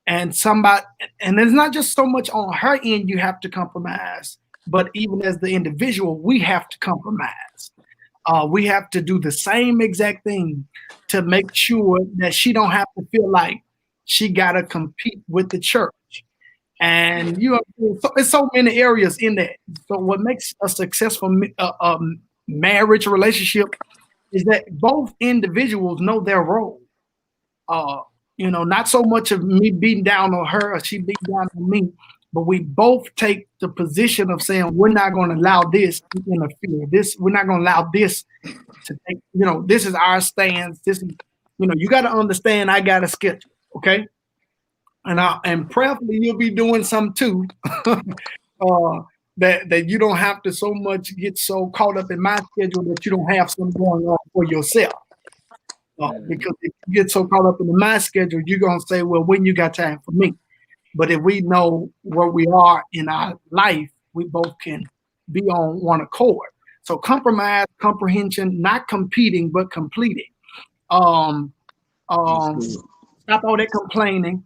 and it's not just so much on her end you have to compromise, but even as the individual, we have to compromise. We have to do the same exact thing to make sure that she don't have to feel like she got to compete with the church. And it's so many areas in that. So what makes a successful marriage relationship is that both individuals know their role. Not so much of me beating down on her or she beating down on me, but we both take the position of saying we're not going to allow this to interfere. We're not going to allow this to take. This is our stance. This is, you got to understand. I got a schedule, okay? And prayerfully you'll be doing some too. That you don't have to so much get so caught up in my schedule that you don't have something going on for yourself. Because if you get so caught up in my schedule, you're going to say, well, when you got time for me? But if we know where we are in our life, we both can be on one accord. So compromise, comprehension, not competing, but completing. Stop all that complaining.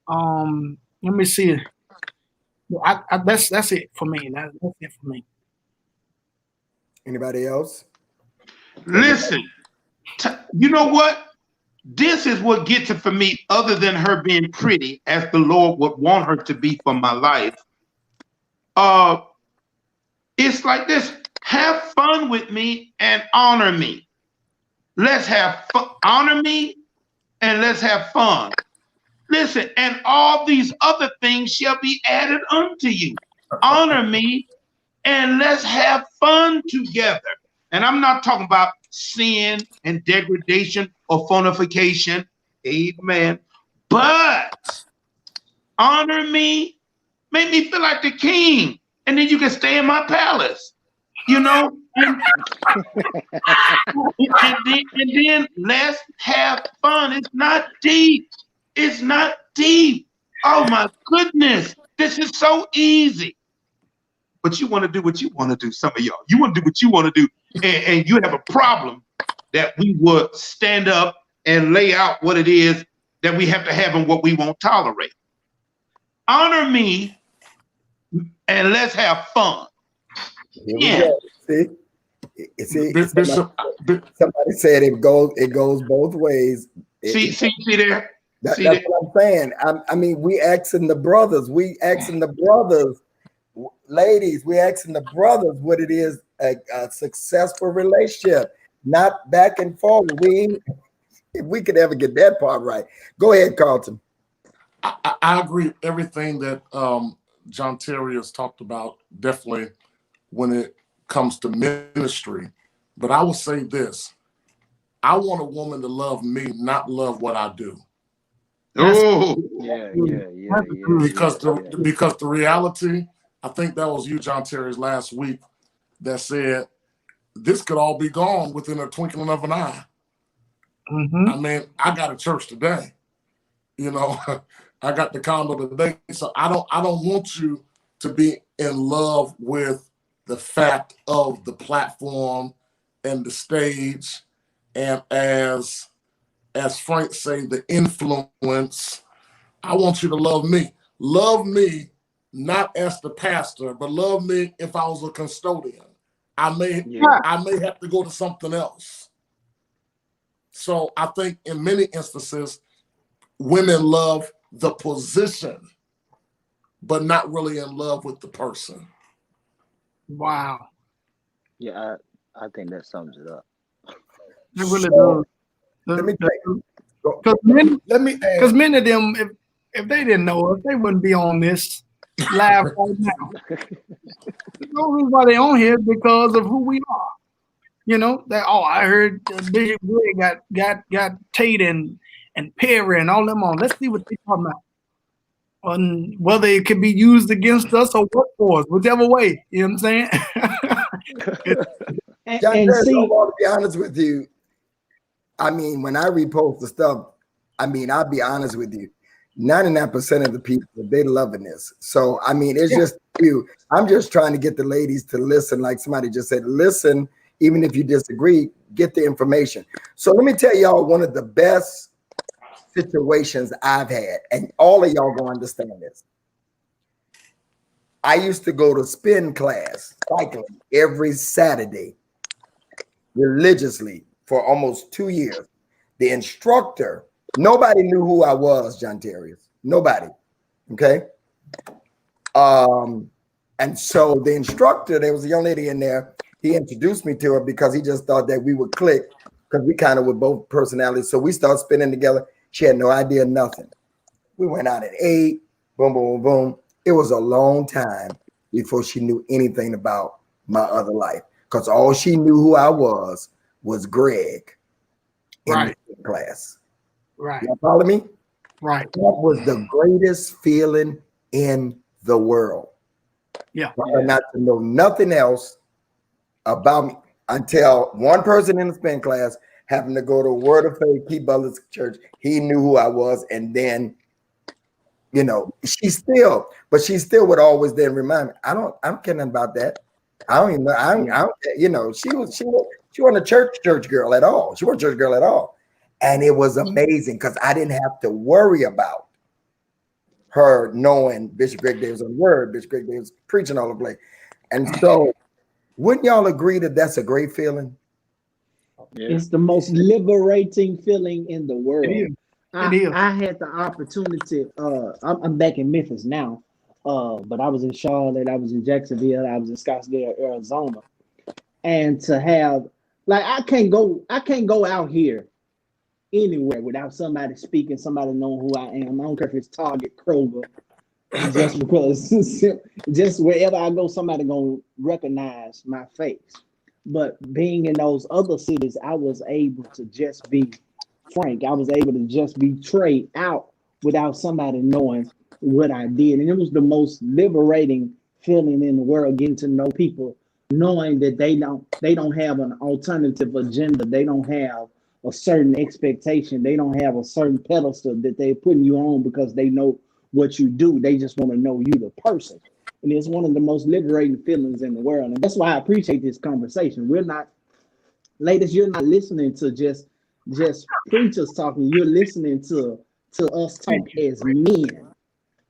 Let me see. That's it for me. That's it for me. Anybody else? Listen, you know what? This is what gets it for me, other than her being pretty, as the Lord would want her to be for my life. It's like this: have fun with me and honor me. Let's have fun. Honor me and let's have fun. Listen, and all these other things shall be added unto you. Honor me and let's have fun together. And I'm not talking about sin and degradation or fornication. Amen. But honor me, make me feel like the king, and then you can stay in my palace, And then let's have fun. It's not deep. It's not deep. Oh my goodness. This is so easy. But you want to do what you want to do, some of y'all. You want to do what you want to do. And you have a problem that we would stand up and lay out what it is that we have to have and what we won't tolerate. Honor me and let's have fun. Yeah. See, somebody said it goes both ways. See there? That's what I'm saying. I mean, we asking the brothers ladies, we're asking the brothers what it is a successful relationship, not back and forth. If we could ever get that part right. Go ahead, Carlton. I agree with everything that John Terry has talked about, definitely when it comes to ministry. But I will say this. I want a woman to love me, not love what I do. Oh, Yeah. Because the reality, I think that was you, John Terry's last week, that said this could all be gone within a twinkling of an eye. Mm-hmm. I mean, I got a church today. You know, I got the condo today. So I don't want you to be in love with the fact of the platform and the stage, and as Frank say, the influence. I want you to love me. Love me not as the pastor, but love me if I was a custodian. I may have to go to something else. So I think in many instances, women love the position, but not really in love with the person. Wow. Yeah, I think that sums it up. It really does. Let me Because many of them, if they didn't know us, they wouldn't be on this live right now. The only reason why they on here is because of who we are. You know, I heard Bishop Greg got Tate and Perry and all them on. Let's see what they talking about. On whether it could be used against us or work for us, whichever way. You know what I'm saying? John and Terry, see, I want to be honest with you. I mean, when I repost the stuff, I mean, I'll be honest with you. 99% of the people, they loving this. So, I mean, it's just you. I'm just trying to get the ladies to listen. Like somebody just said, listen, even if you disagree, get the information. So let me tell y'all one of the best situations I've had, and all of y'all gonna understand this. I used to go to spin class, cycling, every Saturday, religiously for almost 2 years. The instructor, nobody knew who I was, John Terry. Nobody. Okay. And so the instructor, there was a young lady in there. He introduced me to her because he just thought that we would click because we kind of were both personalities. So we started spinning together. She had no idea, nothing. We went out at 8, boom, boom, boom. It was a long time before she knew anything about my other life because all she knew who I was Greg in the class. Right. You follow me? Right. That was the greatest feeling in the world. Yeah. Not to know nothing else about me until one person in the spin class happened to go to Word of Faith, Pete Butler's church. He knew who I was. And then, you know, she still would always then remind me, I don't care nothing about that. I don't even know. I don't, you know, she wasn't a church girl at all. She wasn't a church girl at all. And it was amazing because I didn't have to worry about her knowing Bishop Greg Davis on the Word, Bishop Greg Davis preaching all the place. And so wouldn't y'all agree that that's a great feeling? Yeah. it's the most liberating feeling in the world. It is. It is. I had the opportunity. I'm back in Memphis now, but I was in Charlotte, I was in Jacksonville, I was in Scottsdale, Arizona, and to have I can't go out here anywhere without somebody speaking, somebody knowing who I am. I don't care if it's Target, Kroger, just because just wherever I go, somebody gonna recognize my face. But being in those other cities, I was able to just be frank. I was able to just be Trey out without somebody knowing what I did. And it was the most liberating feeling in the world, getting to know people, knowing that they don't have an alternative agenda. They don't have a certain expectation. They don't have a certain pedestal that they're putting you on because they know what you do. They just want to know you, the person. And it's one of the most liberating feelings in the world. And that's why I appreciate this conversation. We're not, ladies, you're not listening to just preachers talking. You're listening to us talk as men.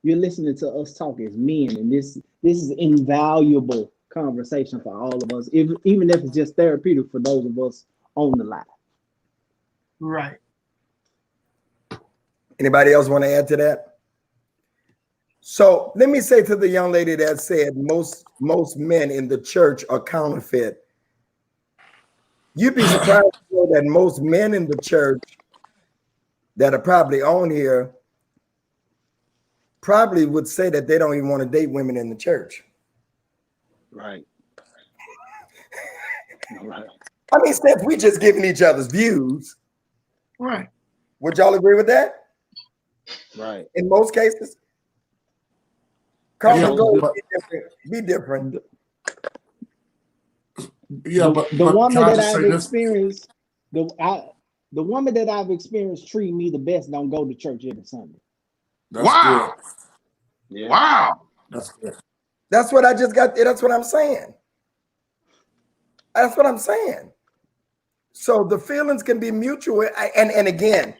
You're listening to us talk as men. And this is invaluable conversation for all of us, even if it's just therapeutic for those of us on the line. Right. Anybody else want to add to that? So let me say to the young lady that said most men in the church are counterfeit. You'd be surprised to know that most men in the church that are probably on here probably would say that they don't even want to date women in the church. Right. Right. I mean, since we just giving each other's views, Right. would y'all agree with that? Right. In most cases, Yeah, Carl, but- be different. Yeah, the but woman can I that just I've say this? experienced, the woman that I've experienced treat me the best don't go to church every Sunday. That's Wow. good. Yeah. Wow. That's good. That's what I just got. That's what I'm saying. That's what I'm saying. So the feelings can be mutual. And again,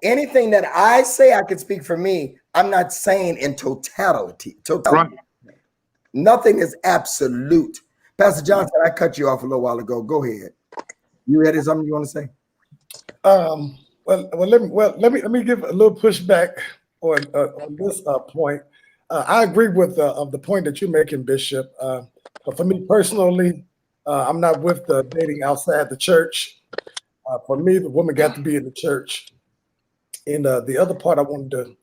anything that I say, I can speak for me. I'm not saying in totality. Right. Nothing is absolute. Pastor Johnson, I cut you off a little while ago. Go ahead. You had something you want to say? Let me give a little pushback on this point. I agree with the point that you're making, Bishop. But for me personally, I'm not with the dating outside the church. For me, the woman got to be in the church. And the other part I wanted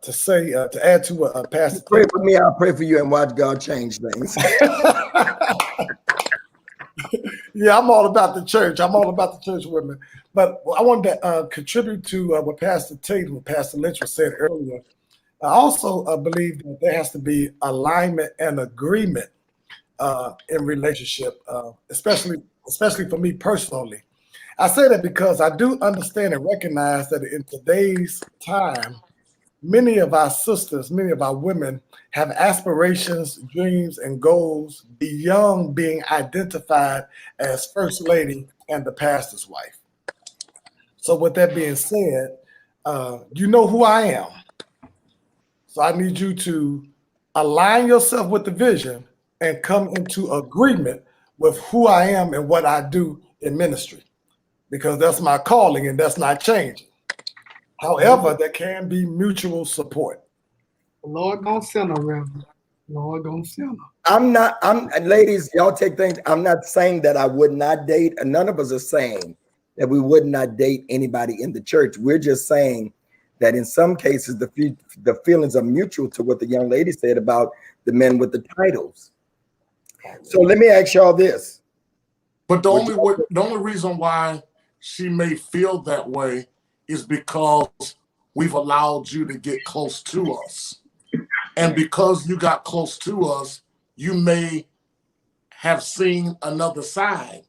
to say, to add to what Pastor Pray for me. I'll pray for you and watch God change things. Yeah, I'm all about the church. I'm all about the church women. But I wanted to contribute to what Pastor Tate and Pastor Lynch was saying earlier. I also believe that there has to be alignment and agreement in relationship, especially for me personally. I say that because I do understand and recognize that in today's time, many of our sisters, many of our women have aspirations, dreams, and goals beyond being identified as first lady and the pastor's wife. So with that being said, you know who I am. So I need you to align yourself with the vision and come into agreement with who I am and what I do in ministry, because that's my calling and that's not changing. However, there can be mutual support. Lord gonna send her, Reverend. Lord gonna send her. I'm ladies, y'all take things. I'm not saying that I would not date. And none of us are saying that we would not date anybody in the church. We're just saying that in some cases, the feelings are mutual to what the young lady said about the men with the titles. So let me ask y'all this. But the only reason why she may feel that way is because we've allowed you to get close to us. And because you got close to us, you may have seen another side.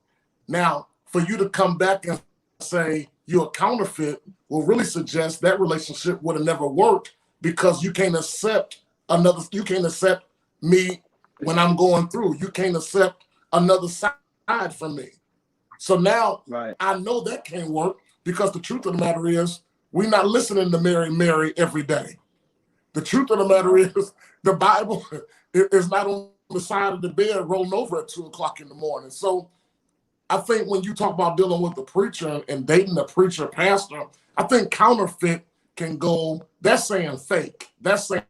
Now, for you to come back and say you're a counterfeit will really suggest that relationship would have never worked, because you can't accept me when I'm going through. You can't accept another side from me. So now I know that can't work, because the truth of the matter is we're not listening to Mary every day. The truth of the matter is the Bible is not on the side of the bed rolling over at 2 o'clock in the morning. So I think when you talk about dealing with the preacher and dating the preacher pastor, I think counterfeit can go, that's saying fake. That's saying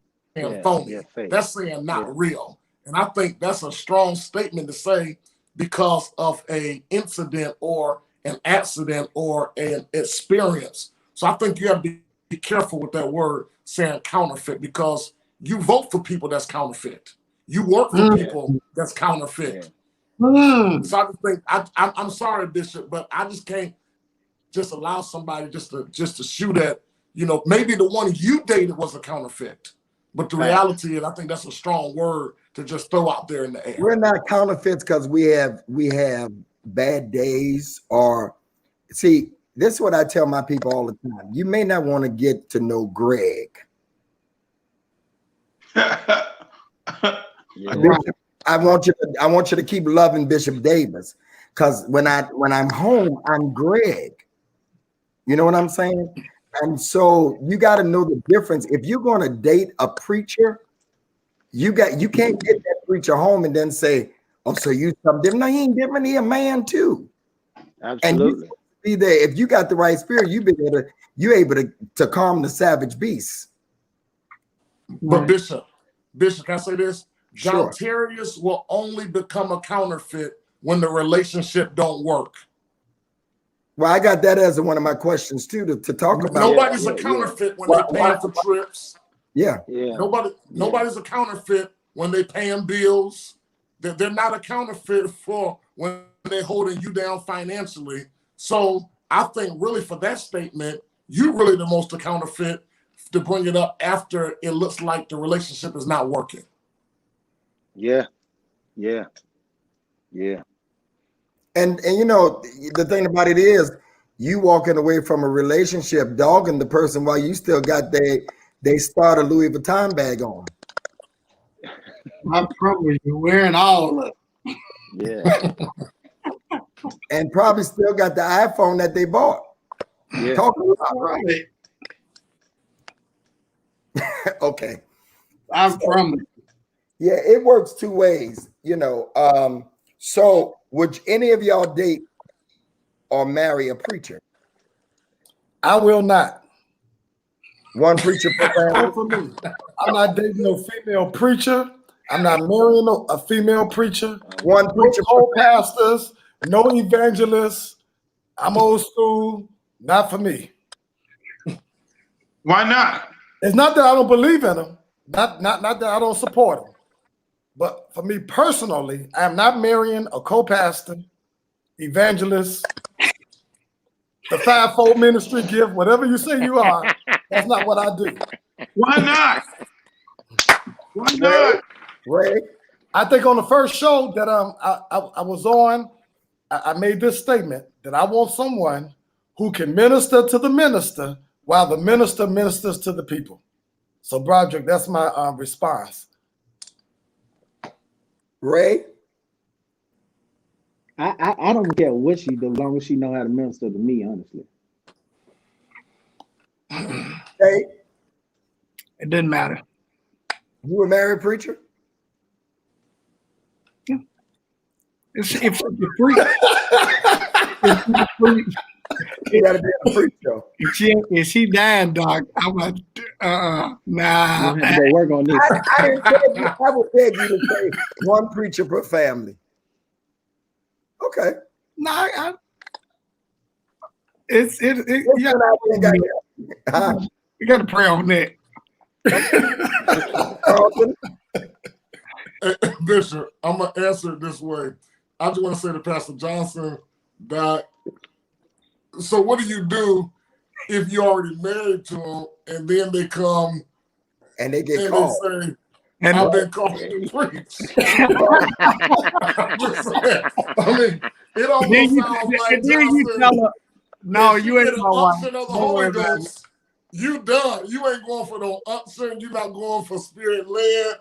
phony. Fake. That's saying not real. And I think that's a strong statement to say because of a incident or an accident or an experience. So I think you have to be careful with that word saying counterfeit, because you vote for people that's counterfeit. You work for people that's counterfeit. So I just think I'm sorry, Bishop, but I just can't just allow somebody just to shoot at, maybe the one you dated was a counterfeit. But the reality is, I think that's a strong word to just throw out there in the air. We're not counterfeits because we have bad days, or see, this is what I tell my people all the time. You may not want to get to know Greg. Bishop, I want you to keep loving Bishop Davis, because when I'm home, I'm Greg. You know what I'm saying? And so you got to know the difference. If you're going to date a preacher, you can't get that preacher home and then say, "Oh, so you something different." No, he ain't different. He a man too. Absolutely. And you be there. If you got the right spirit, you're able to calm the savage beast. But Right. Bishop, can I say this? Sure. John Terrius will only become a counterfeit when the relationship don't work. Well, I got that as one of my questions too to talk about. Nobody's a yeah. counterfeit when Why- they paying for trips. Yeah. Yeah. Nobody's a counterfeit when they paying bills. They're not a counterfeit for when they're holding you down financially. So I think really for that statement, you really the most a counterfeit to bring it up after it looks like the relationship is not working. Yeah. And you know, the thing about it is you walking away from a relationship dogging the person while you still got they start a Louis Vuitton bag on. I promise you, wearing all of it. Yeah. And probably still got the iPhone that they bought. Yeah. Talking about Right. okay. I promise. Yeah, it works two ways, you know. So would any of y'all date or marry a preacher? I will not. One preacher per Not family? for me. I'm not dating no female preacher. I'm not marrying a female preacher. One No preacher per co-pastors, no evangelists. I'm old school. Not for me. Why not? It's not that I don't believe in them. Not that I don't support them. But for me personally, I am not marrying a co-pastor, evangelist, the fivefold ministry gift, whatever you say you are. That's not what I do. Why not? Why not? Ray? I think on the first show that I was on, I made this statement that I want someone who can minister to the minister while the minister ministers to the people. So, Broderick, that's my response. Ray? I don't care what she does, as long as she know how to minister to me, honestly. Hey, It didn't matter. you a married preacher? If you're free, if you're free, You gotta be a preacher. if she dying, doc, I'm like, You nah. don't have to go work on this. I didn't tell you, I would beg you to say one preacher per family. Okay. Nah, it, Listen, yeah, I think I got- you got to pray on that. Carlton? Bishop, I'm gonna answer it this way. I just want to say to Pastor Johnson that. So what do you do if you're already married to them and then they come And they get and called. they say, And I've been called to preach? I'm just saying. I mean, it almost then you, sounds and like then you Johnson, tell her, no, if you ain't get an my wife. unction of the Don't worry Holy about it. Ghost, you done. You ain't going for no unction. You're not going for spirit led.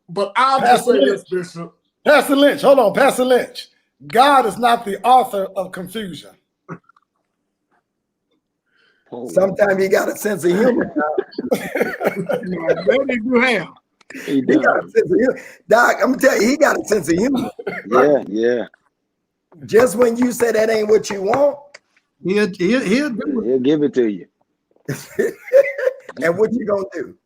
But I'll just Pastor say this, Lynch. Bishop. Pastor Lynch, hold on, Pastor Lynch. God is not the author of confusion. Sometimes you got a sense of humor. That you have. He He got a does. sense of humor. Doc, I'm gonna tell you, he got a sense of humor. Yeah. Just when you say that ain't what you want, He'll do it. He'll give it to you. and what you gonna do?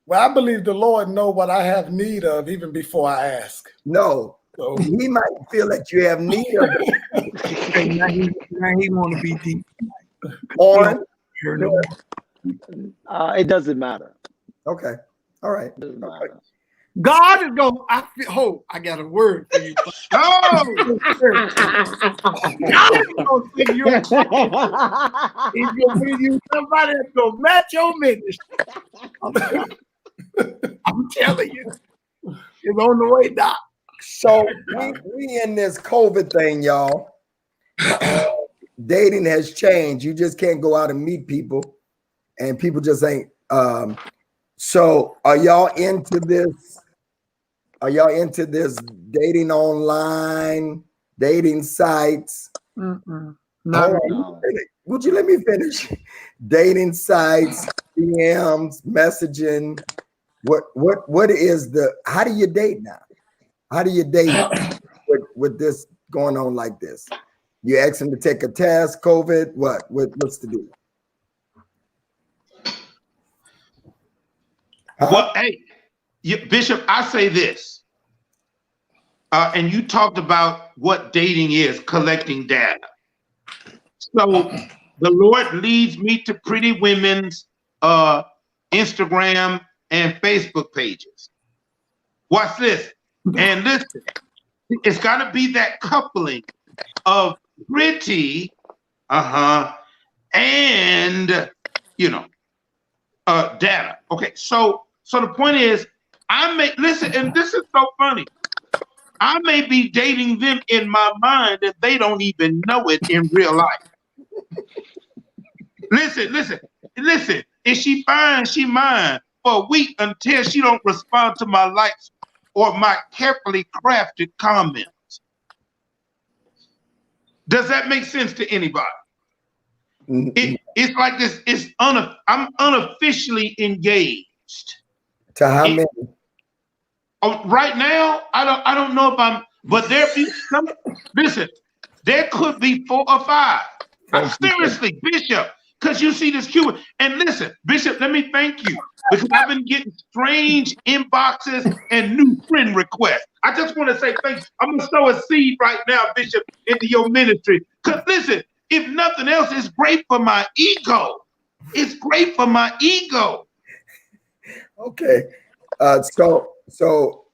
Well, I believe the Lord know what I have need of even before I ask. No, So he might feel that you have need of it Hey, now he want to be deep. on. Here no more. It doesn't matter. Okay, all right. It doesn't matter. God is going. I got a word for you. Oh, God is going to send you. He's going to bring you somebody that's going to match your ministry. I'm telling you, it's on the way, Doc. So we in this COVID thing, y'all. Dating has changed. You just can't go out and meet people, and people just ain't. So are y'all into this? Are y'all into this dating online, dating sites? Mm-mm. Hold on. Would you let me finish? Dating sites, DMs, messaging. What is the? How do you date now? How do you date with this going on like this? You ask them to take a test, COVID. What's the deal? Well, hey, Bishop, I say this, and you talked about what dating is, collecting data. So the Lord leads me to pretty women's Instagram and Facebook pages. Watch this. And listen, it's got to be that coupling of pretty, and, data. Okay, so the point is, listen, and this is so funny. I may be dating them in my mind and they don't even know it in real life. Listen. If she fine, she mine for a week until she don't respond to my likes or my carefully crafted comments. Does that make sense to anybody? It's like this. I'm unofficially engaged. To how many? Right now, I don't know if I'm, but there be some. Listen, there could be 4 or 5. Seriously, Bishop, because you see this Cuban. And listen, Bishop, let me thank you because I've been getting strange inboxes and new friend requests. I just want to say thanks. I'm gonna sow a seed right now, Bishop, into your ministry. Because listen, if nothing else, it's great for my ego. It's great for my ego. Okay. So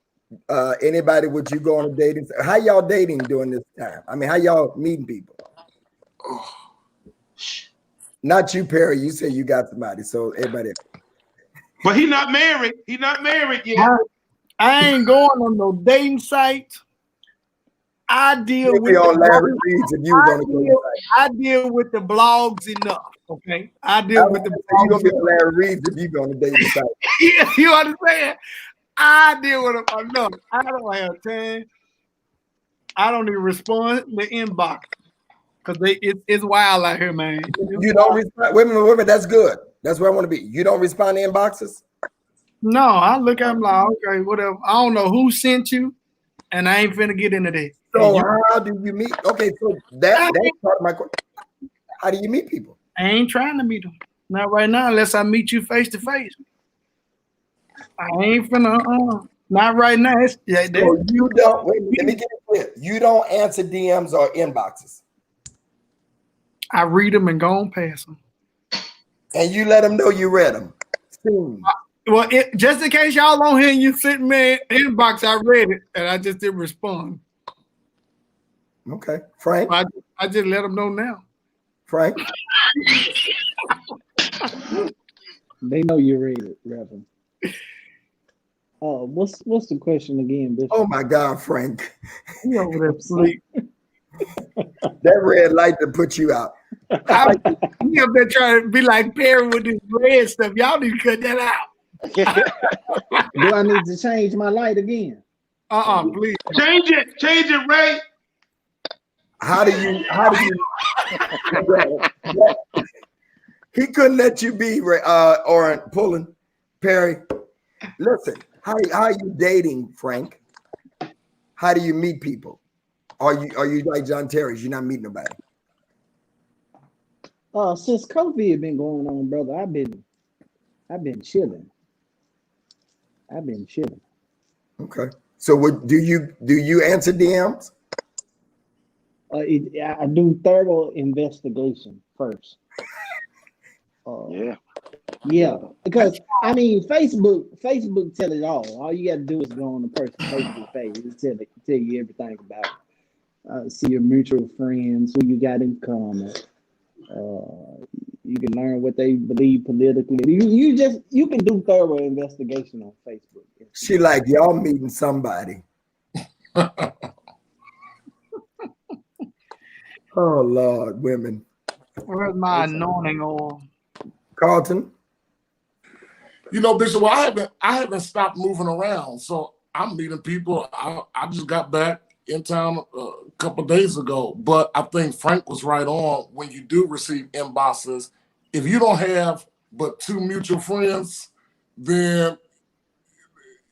anybody, would you go on a dating? How y'all dating during this time? I mean, how y'all meeting people? Not you, Perry. You said you got somebody. So everybody else. But he not married. He not married yet. I ain't going on no dating site. I deal with on Larry Reed's if you was on the I deal with the blogs enough. Okay, I deal with the blogs. You gonna be on Larry Reed's if you go on the dating site. You understand? I deal with them enough. I don't have time. I don't even respond to the inbox because it's wild out here, man. You don't respond. Women, that's good. That's where I want to be. You don't respond to inboxes? No, I look at them like, okay, whatever. I don't know who sent you, and I ain't finna get into that. So how do you meet? Okay, so that's part of my question. How do you meet people? I ain't trying to meet them. Not right now, unless I meet you face to face. I ain't finna. Not right now. So you don't. Wait, let me get it clear. You don't answer DMs or inboxes. I read them and go on past them. And you let them know you read them. Well, just in case y'all don't hear you sent me an inbox, I read it and I just didn't respond. Okay, Frank. I just let them know now. Frank. They know you read it, Reverend. What's the question again, Bishop? Oh my God, Frank. You over there sleep. That red light to put you out. You up there trying to be like Perry with this red stuff. Y'all need to cut that out. Do I need to change my light again? Please. Change it, Ray. How do you he couldn't let you be or pulling Perry. Listen, how are you dating, Frank? How do you meet people? Are you like John Terry's? You're not meeting nobody. Since COVID been going on, brother, I've been chilling. Okay. So do you answer DMs? I do thorough investigation first. Yeah, because I mean, Facebook tell it all. All you got to do is go on the person's Facebook page. It tell you everything about it. See your mutual friends, who you got in common. You can learn what they believe politically. You can do thorough investigation on Facebook. She like, y'all meeting somebody. Oh Lord, women. Where's my anointing oil? Carlton. You know, Bishop, well, I haven't stopped moving around. So I'm meeting people. I just got back in town a couple of days ago. But I think Frank was right on. When you do receive inboxes, if you don't have but 2 mutual friends, then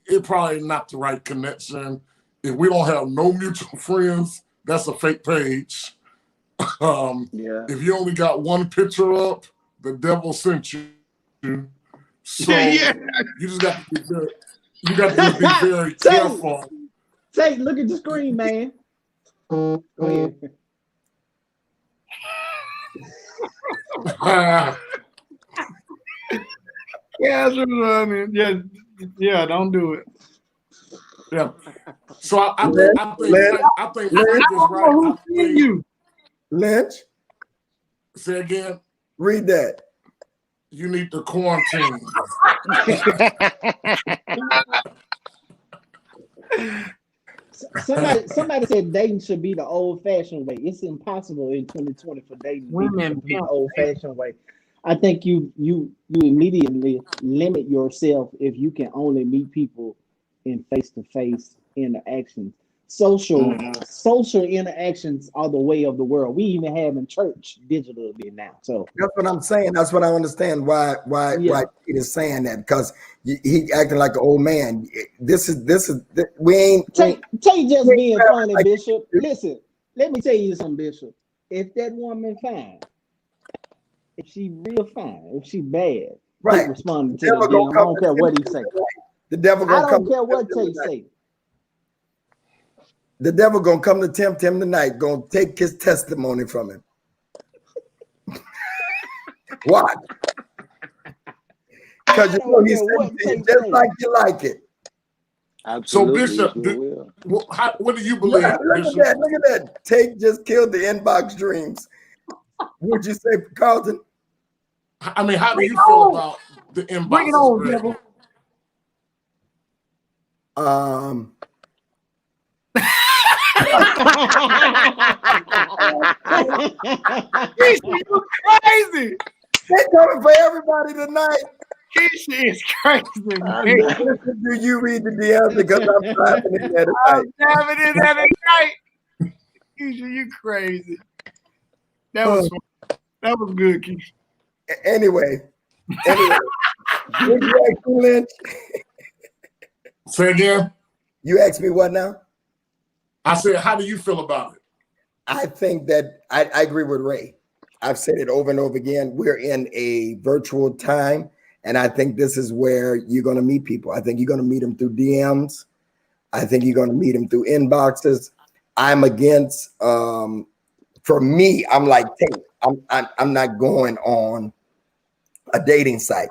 it probably not the right connection. If we don't have no mutual friends, that's a fake page. If you only got one picture up, the devil sent you. So Yeah. you just got to be very, you got to be very careful. Say, look at the screen, man. Go ahead. Yeah, that's what I mean. Yeah, don't do it. Yeah. So I think Lynch, Frank is Who right. I seen think, you? Lynch, say again, read that. you need to quarantine. Somebody said dating should be the old-fashioned way. It's impossible in 2020 for dating Women to be pump. the old-fashioned way. I think you immediately limit yourself if you can only meet people in face-to-face interactions. Social interactions are the way of the world. We even have in church digitally now. So That's what I'm saying. That's what I understand why Pete is saying that, because he acting like an old man. We ain't. Take just being funny, Bishop. Listen, let me tell you something, Bishop. If that woman fine, if she real fine, if she bad, Right. Tate responding to Devil the gonna DM. I come don't to care what he tempt say. him. The devil I gonna come. don't care what to tempt him Tate tonight. say. The devil gonna come to tempt him tonight. Gonna take his testimony from him. Watch. Because you know he said just like you like it. Absolutely. Bishop, sure will. What do you believe, Look at Bishop? that. Look at that. Tate just killed the inbox dreams. Would you say, Carlton? I mean, how do you feel about the inbox? Bring it on, devil. Keisha, you crazy. They coming for everybody tonight. Keisha is crazy. Do you read the DMs, because I'm driving in there tonight? I'm driving in there tonight. Keisha, you crazy. That was good, Keisha. Anyway, you asked me, Lynch? Say again. You asked me what now? I said, how do you feel about it? I think that I agree with Ray. I've said it over and over again. We're in a virtual time, and I think this is where you're going to meet people. I think you're going to meet them through DMs. I think you're going to meet them through inboxes. I'm against. For me, I'm like, hey, I'm not going on a dating site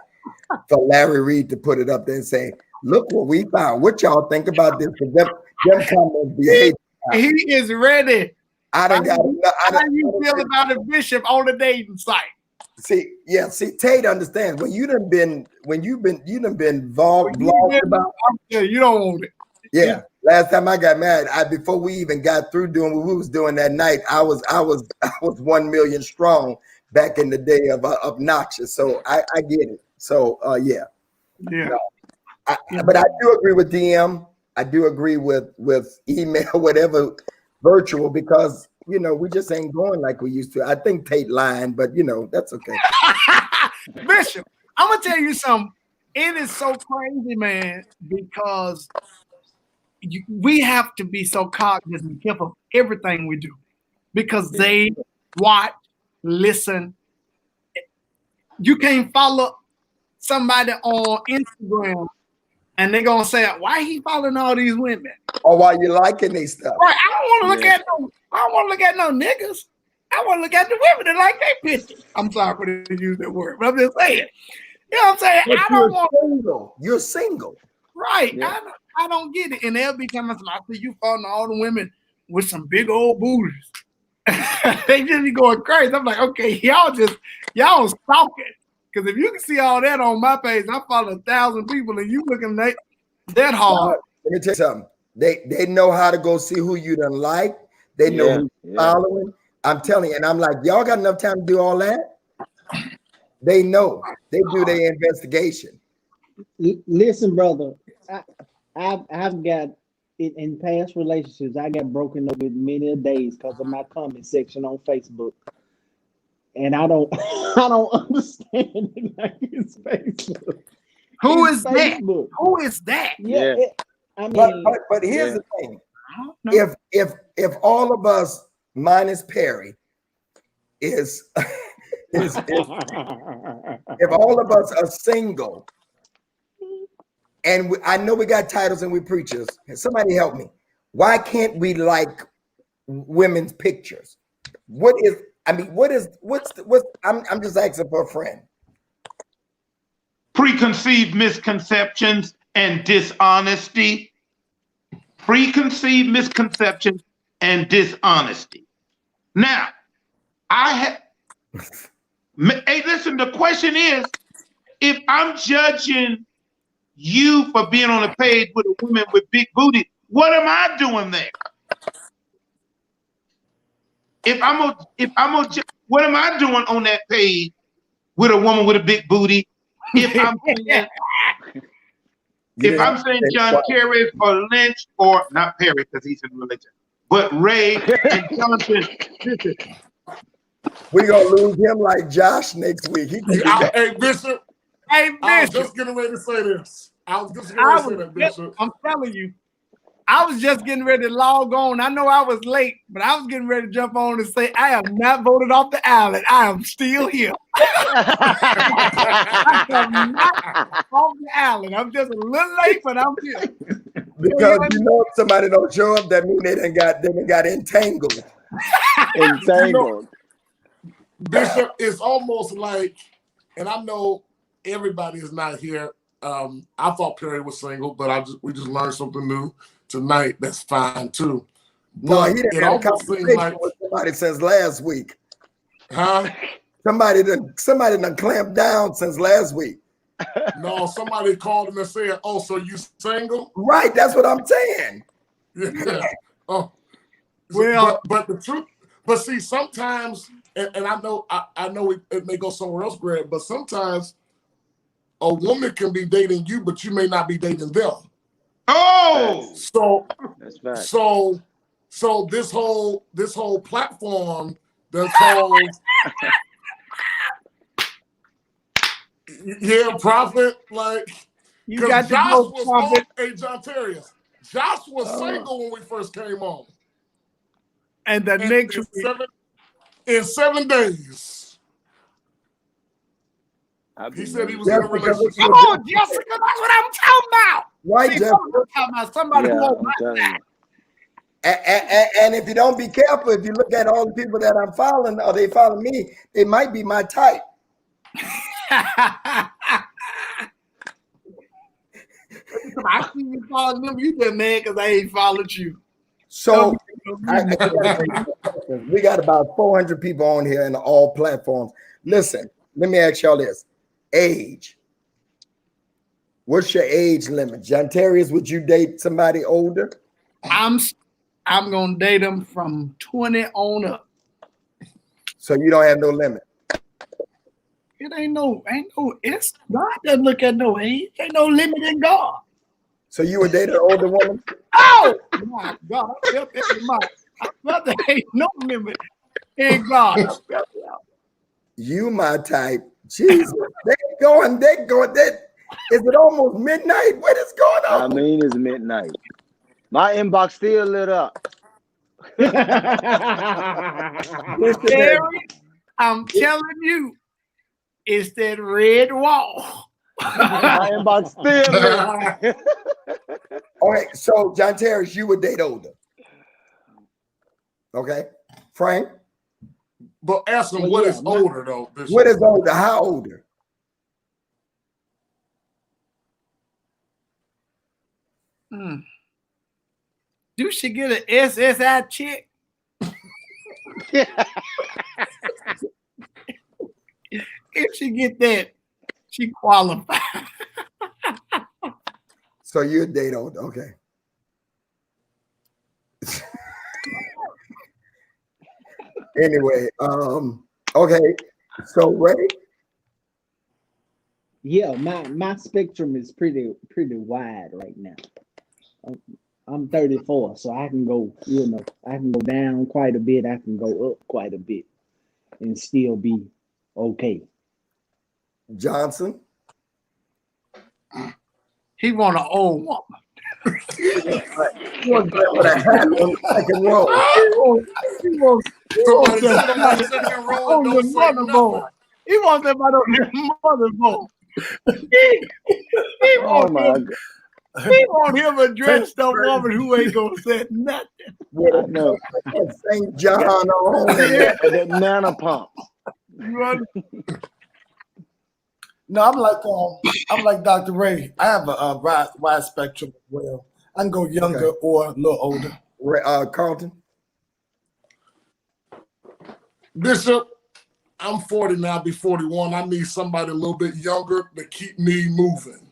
for Larry Reed to put it up there and say, look what we found. What y'all think about this? Them comments be hate. He is ready. How do you feel about a bishop on the dating site? See, Tate understands when you've been involved about. Yeah, you don't want it. Yeah. Last time I got married, before we even got through doing what we was doing that night, I was 1 million strong back in the day of obnoxious. So I get it. So yeah. No, but I do agree with DM. I do agree with email, whatever, virtual, because we just ain't going like we used to. I think Tate lying, but that's okay. Bishop, I'm gonna tell you something. It is so crazy, man, because we have to be so cognizant and careful of everything we do, because they watch, listen. You can't follow somebody on Instagram and they're gonna say, why he following all these women? Or why you liking these stuff? Right. I don't want to look at no niggas. I want to look at the women that like their pictures. I'm sorry for to use that word, but I'm just saying. You know what I'm saying? But I don't want single. You're single. Right. Yeah. I don't get it. And they'll be telling us, I see you following all the women with some big old booties. They just be going crazy. I'm like, okay, y'all stalking. Because if you can see all that on my page, I follow 1,000 people and you looking that hard. Let me tell you something. They know how to go see who you done like. They know who you're following. I'm telling you, and I'm like, y'all got enough time to do all that? They know. They do their investigation. Listen, brother, I've got in past relationships, I got broken up with many days because of my comment section on Facebook. And I don't understand it like it's Facebook. Who is that? Who is that? Yeah. I mean, but here's the thing. If all of us minus Perry is if all of us are single and I know we got titles and we preachers. Somebody help me. Why can't we like women's pictures? What's I'm just asking for a friend. Preconceived misconceptions and dishonesty. Preconceived misconceptions and dishonesty. Now, hey, listen, the question is, if I'm judging you for being on a page with a woman with big booty, what am I doing there? What am I doing on that page with a woman with a big booty? If I'm saying John Kerry or Lynch, or not Perry because he's in religion, but Ray and Jonathan, listen. We're gonna lose him like Josh next week. Hey, Bishop. Hey, I was Bishop. just getting ready to say this. Bishop. I'm telling you, I was just getting ready to log on. I know I was late, but I was getting ready to jump on and say, I am not voted off the island. I am still here. I am not off the island. I'm just a little late, but I'm here. Because you know if somebody don't show up, that means they done got entangled. Entangled. Bishop, it's almost like, and I know everybody is not here. I thought Perry was single, but we just learned something new tonight. That's fine too. No, But he didn't it have a almost seems conversation like, with somebody since last week. huh? Somebody done clamped down since last week. No, somebody called him and said, "Oh, so you single?" Right, that's what I'm saying. Yeah. Oh, Well, but the truth. But see, sometimes, and I know it may go somewhere else, Greg. But sometimes a woman can be dating you, but you may not be dating them. Oh, So That's right. So this whole platform that's called Prophet, like, you got to Josh go, was Prophet. hey, John Terrius. Josh was single when we first came on. And the And next in week, in 7 days, he said he was in a relationship. come on, Jessica, that's what I'm talking about. Right, See, Jeff. I'm talking about somebody who Yeah, won't I'm telling you. And if you don't be careful, if you look at all the people that I'm following or they follow me, they might be my type. I see you following them. You just mad because I ain't followed you. So we got about 400 people on here in all platforms. Listen, let me ask y'all this. Age. What's your age limit? John Terrius, would you date somebody older? I'm gonna date them from 20 on up. So you don't have no limit. It ain't no, it's God doesn't look at no age. Ain't no limit in God. So you would date an older woman? Oh my God. I felt that in my, I felt there ain't no limit in God. You my type. Jesus. They going. Is it almost midnight? What is going I on? mean, it's midnight. My inbox still lit up. Terry, I'm telling you, it's that red wall. My inbox still lit. All right, so John Terrius, you would date older. Okay. Frank? But ask him Well, what yeah, is older though, Bishop. What is older? How older? You should get an SSI check. If she get that, she qualified. So you're date older. Okay. Anyway, okay. So Ray, Yeah, my spectrum is pretty wide right now. I'm 34, so I can go, I can go down quite a bit, I can go up quite a bit and still be okay. Johnson. He want an old woman. You want to with a hat on the second row. Somebody sit on the second row and don't say nothing. He wants somebody on the motherboard. He Oh won't my him, God. he won't him address the woman who ain't gonna say nothing. I know. St. John on and Yeah. That nana pump. You un- No, I'm like Dr. Ray. I have a wide spectrum as well. I can go younger or a little older. Carlton. Bishop, I'm 40 now, I'll be 41. I need somebody a little bit younger to keep me moving.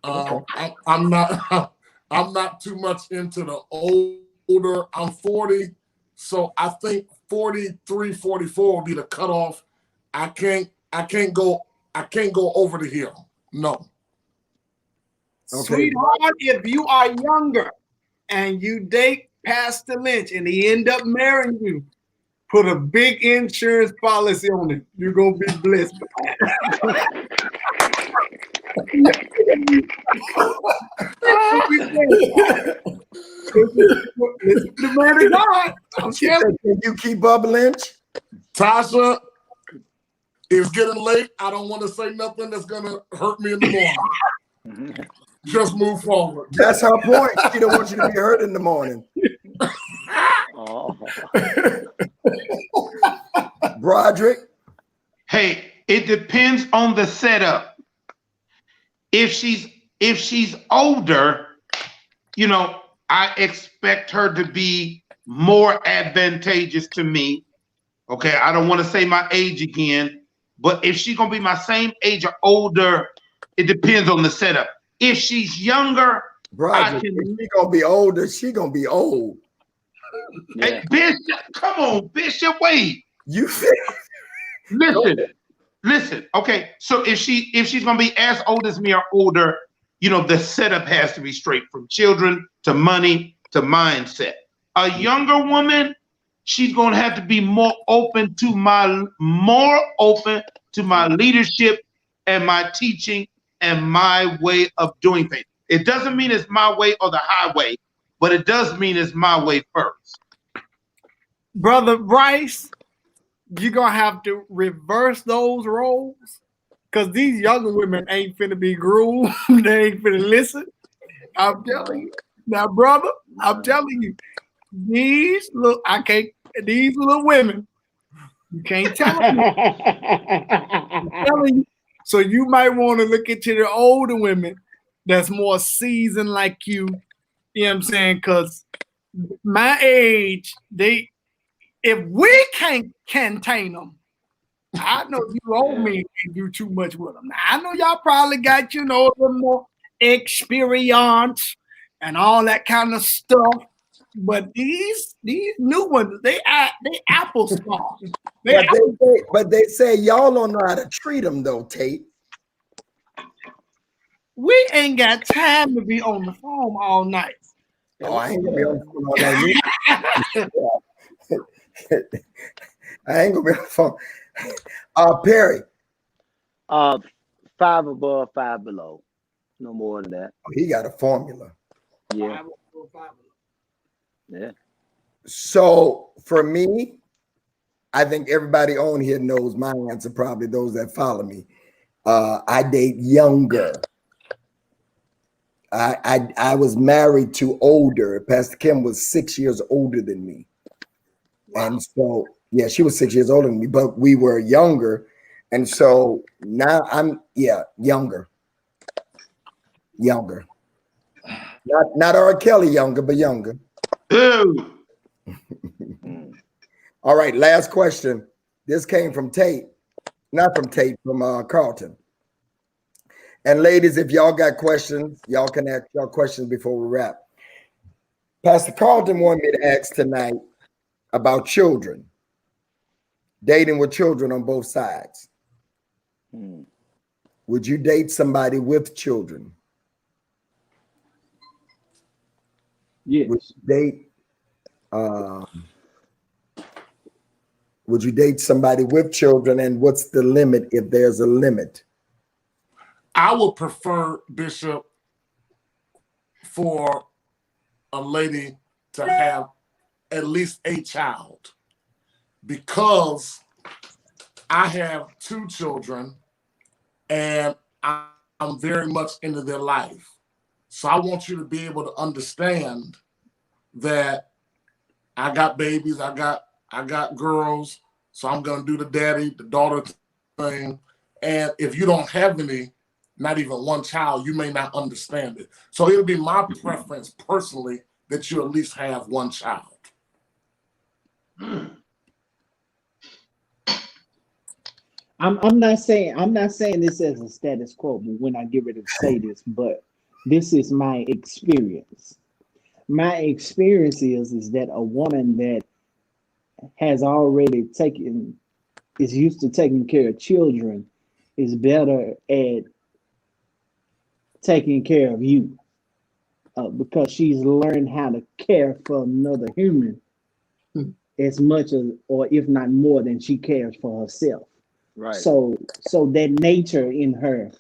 I'm not I'm not too much into the older. I'm 40, so I think 43, 44 will be the cutoff. I can't go over the hill. No. Okay. Sweetheart, if you are younger and you date Pastor Lynch and he end up marrying you, put a big insurance policy on it. You're gonna be blessed. Listen to the man of God. I'm She telling said, can you keep up, Lynch? Tasha, it's getting late. I don't want to say nothing that's gonna hurt me in the morning. Just move forward. That's her point. She don't want you to be hurt in the morning. Oh. Broderick. Hey, it depends on the setup. If she's older, you know, I expect her to be more advantageous to me. Okay, I don't want to say my age again, but if she's gonna be my same age or older, it depends on the setup. If she's younger, Broderick, if she gonna be older, she gonna be old. Yeah. Hey, Bishop, come on, Bishop, wait. You Listen. Okay, so if she's gonna be as old as me or older, you know, the setup has to be straight, from children to money to mindset. A younger woman, she's gonna have to be more open to my leadership and my teaching and my way of doing things. It doesn't mean it's my way or the highway, but it does mean it's my way first. Brother Bryce, you're gonna have to reverse those roles, because these younger women ain't finna be groomed. They ain't finna listen. I'm telling you. Now, brother, I'm telling you, these little women, you can't tell them. I'm telling you. So you might want to look into the older women that's more seasoned like you. You know what I'm saying? Because my age, if we can't contain them, I know you old men can't do too much with them. Now, I know y'all probably got, you know, a little more experience and all that kind of stuff. But these new ones, they applesauce. But they say y'all don't know how to treat them though, Tate. We ain't got time to be on the phone all night. Oh, I ain't gonna be on the phone all night. I ain't gonna be on the phone. Perry. 5 above, 5 below. No more than that. Oh, he got a formula. Yeah. Yeah. So for me, I think everybody on here knows my answer, probably those that follow me. I date younger. I was married to older. Pastor Kim was 6 years older than me. Wow. And so, yeah, she was 6 years older than me, but we were younger. And so now I'm, younger. Younger. Not R. Kelly younger, but younger. All right, last question. This came from Tate. Not from Tate, from Carlton. And ladies, if y'all got questions, y'all can ask y'all questions before we wrap. Pastor Carlton wanted me to ask tonight about children, dating with children on both sides. Would you date somebody with children? Yes. Would you date somebody with children, and what's the limit if there's a limit? I would prefer, Bishop, for a lady to have at least a child, because I have 2 children and I'm very much into their life. So I want you to be able to understand that I got babies, I got girls, so I'm gonna do the daddy, the daughter thing. And if you don't have any, not even one child, you may not understand it. So it'll be my preference personally that you at least have one child. I'm not saying this as a status quo when I get ready to say this, but this is my experience. My experience is that a woman that has already is used to taking care of children is better at taking care of you because she's learned how to care for another human as much as, or if not more than she cares for herself. Right. So that nature in her,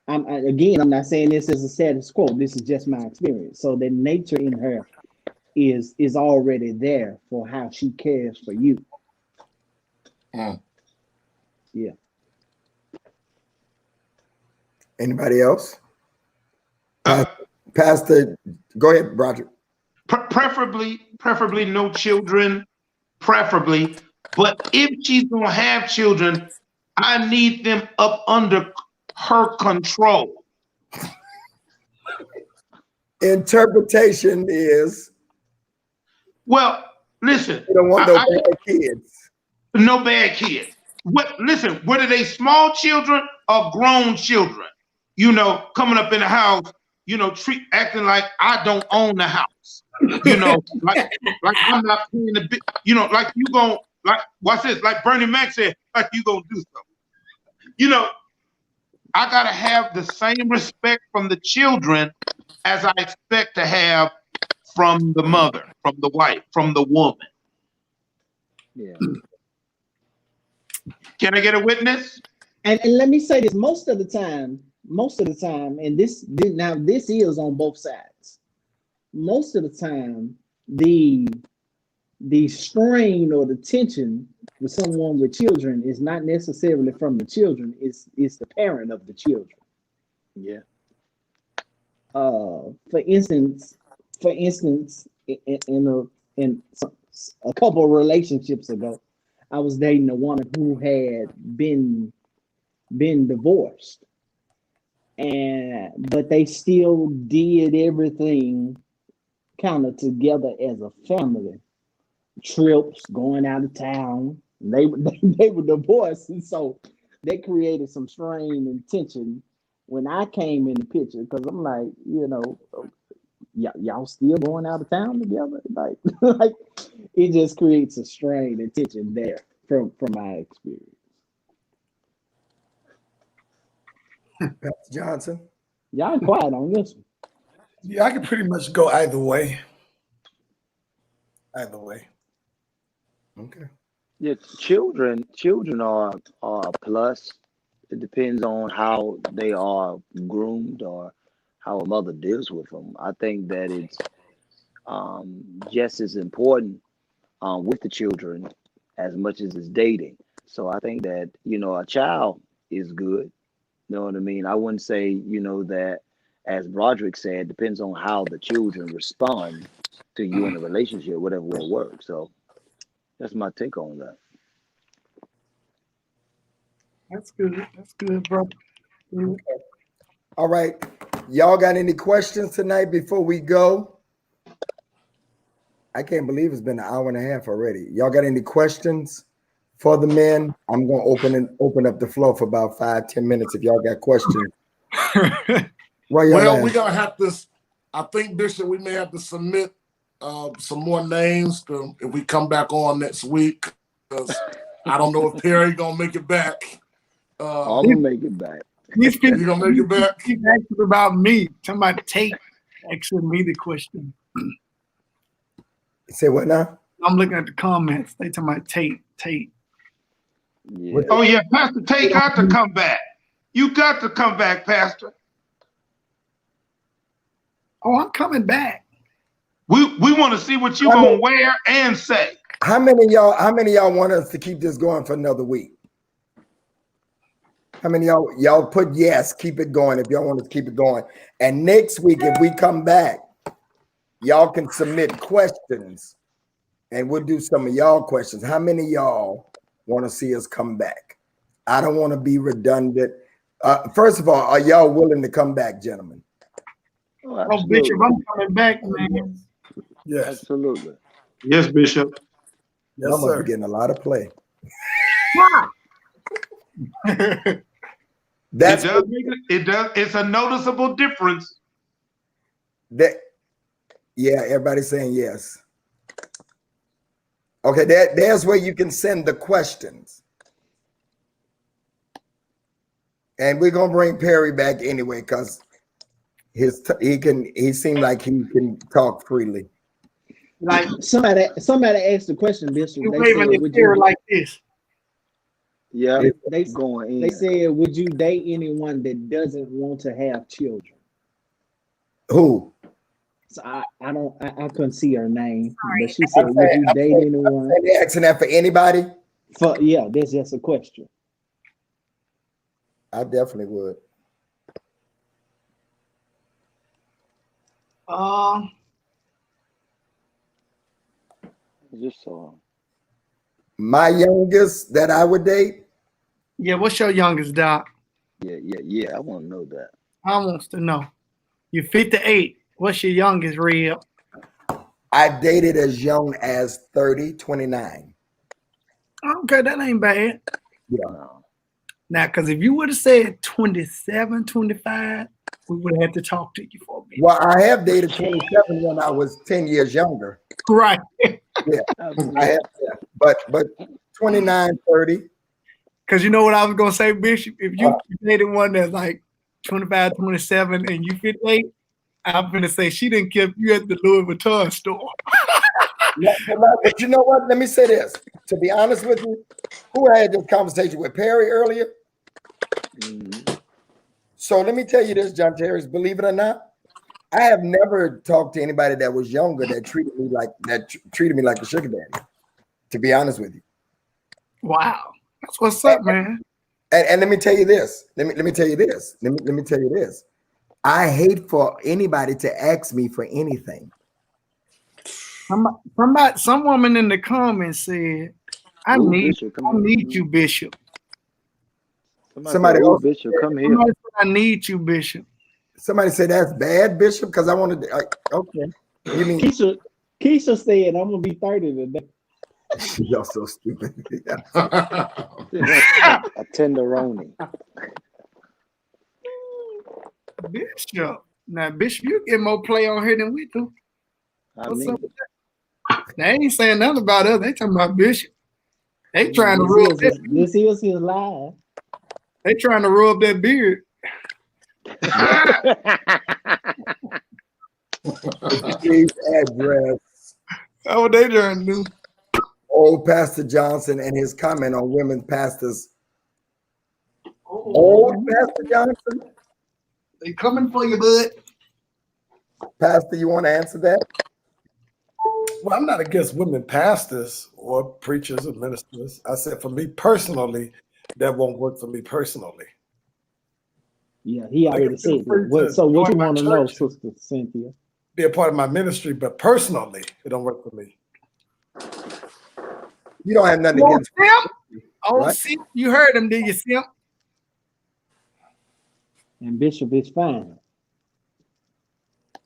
I'm not saying this as a status quo. This is just my experience. So the nature in her is already there for how she cares for you. Yeah. Anybody else? Pastor, go ahead, Roger. Preferably no children, preferably. But if she's gonna have children, I need them up under her control. Interpretation is, well, listen. you don't want no bad kids. No bad kids. Listen, whether they small children or grown children, coming up in the house, acting like I don't own the house. Like I'm not paying the big, like you gon' like watch this, like Bernie Mac said, like you gonna do something. I gotta have the same respect from the children as I expect to have from the mother, from the wife, from the woman. Yeah. Can I get a witness? And let me say this: most of the time, and this is on both sides. Most of the time, the strain or the tension with someone with children is not necessarily from the children; it's the parent of the children. Yeah. For instance, in a couple of relationships ago, I was dating a woman who had been divorced, but they still did everything kind of together as a family. Trips, going out of town. They were divorced, and so they created some strain and tension when I came in the picture, because I'm like, y'all still going out of town together? Like it just creates a strain and tension there from my experience. Pastor Johnson. Y'all quiet on this one. Yeah, I can pretty much go either way. Either way. Okay. Yeah, children are a plus. It depends on how they are groomed or how a mother deals with them. I think that it's just as important with the children as much as it's dating. So I think that, a child is good. You know what I mean? I wouldn't say, that, as Broderick said, depends on how the children respond to you in a relationship, whatever will work. So that's my take on that. That's good. That's good, bro. Okay. All right. Y'all got any questions tonight before we go? I can't believe it's been an hour and a half already. Y'all got any questions for the men? I'm going to open up the floor for about 5-10 minutes if y'all got questions. Well, we're going to have to, I think, Bishop, we may have to submit some more names if we come back on next week, because I don't know if Perry going to make it back. I'm going to make it back. He's going to make it back? He's asking about me. Somebody Tate asking me the question. Say what now? I'm looking at the comments. They talking about Tate. Yeah. Oh, yeah, Pastor Tate got to come back. You got to come back, Pastor. Oh, I'm coming back. We want to see what you gonna wear and say. How many of y'all want us to keep this going for another week? How many of y'all put yes? Keep it going if y'all want to keep it going. And next week, if we come back, y'all can submit questions, and we'll do some of y'all questions. How many of y'all want to see us come back? I don't want to be redundant. First of all, are y'all willing to come back, gentlemen? Oh, Oh, Bishop, I'm coming back, man. Yes. Absolutely. Yes, Bishop. Yes, Y'all must sir. be getting a lot of play. That's it does. It does. It's a noticeable difference. that. Yeah, everybody's saying yes. Okay, there's where you can send the questions. And we're gonna bring Perry back anyway, because he seemed like he can talk freely. Like Somebody asked the question, Bishop. you They waving said, the would chair you? like this. Yeah, They going in. they said, would you date anyone that doesn't want to have children? Who? So I couldn't see her name, but she said, would you date anyone? Are they asking that for anybody? Yeah, that's just a question. I definitely would. Just so. My youngest that I would date, Yeah, what's your youngest, Doc? Yeah. I want to know that. I wants to know. You're 58. What's your youngest, Real? I dated as young as 30, 29. Okay, that ain't bad. Yeah. No. Now, because if you would have said 27, 25, we would have had to talk to you for a minute. Well, I have dated 27 when I was 10 years younger. Right. Yeah, I have, yeah. But 29, 30. Because you know what I was going to say, Bishop? If you dated one that's like 25, 27, and you 58, I'm going to say she didn't keep you at the Louis Vuitton store. But you know what? Let me say this. To be honest with you, who had this conversation with Perry earlier? Mm-hmm. So let me tell you this, John Terry, believe it or not, I have never talked to anybody that was younger that treated me like a sugar daddy. To be honest with you. Wow. That's what's up, man. And let me tell you this. Let me tell you this. Let me tell you this. I hate for anybody to ask me for anything. Some woman in the comments said, I need you, Bishop. Somebody else, Bishop, come here. Somebody said, I need you, Bishop. Somebody said that's bad, Bishop, because I wanted to. Okay. You mean Keisha said, I'm gonna be 30 today. Y'all so stupid. A tenderoni. Bishop. Now, Bishop, you get more play on here than we do. What's up with that? They ain't saying nothing about us. They talking about Bishop. They trying to rub that. This is his live. They trying to rub that beard. Address. That's what they trying to do. Old Pastor Johnson and his comment on women pastors. Old Pastor Johnson? They coming for you, bud. Pastor, you want to answer that? Well, I'm not against women pastors or preachers or ministers. I said for me personally, that won't work for me personally. Yeah, he already said that. So what you want to know, Sister Cynthia? Be a part of my ministry, but personally, it don't work for me. You don't have nothing against Simp? Oh, right? Simp, you heard him, did you, Simp? And Bishop is fine.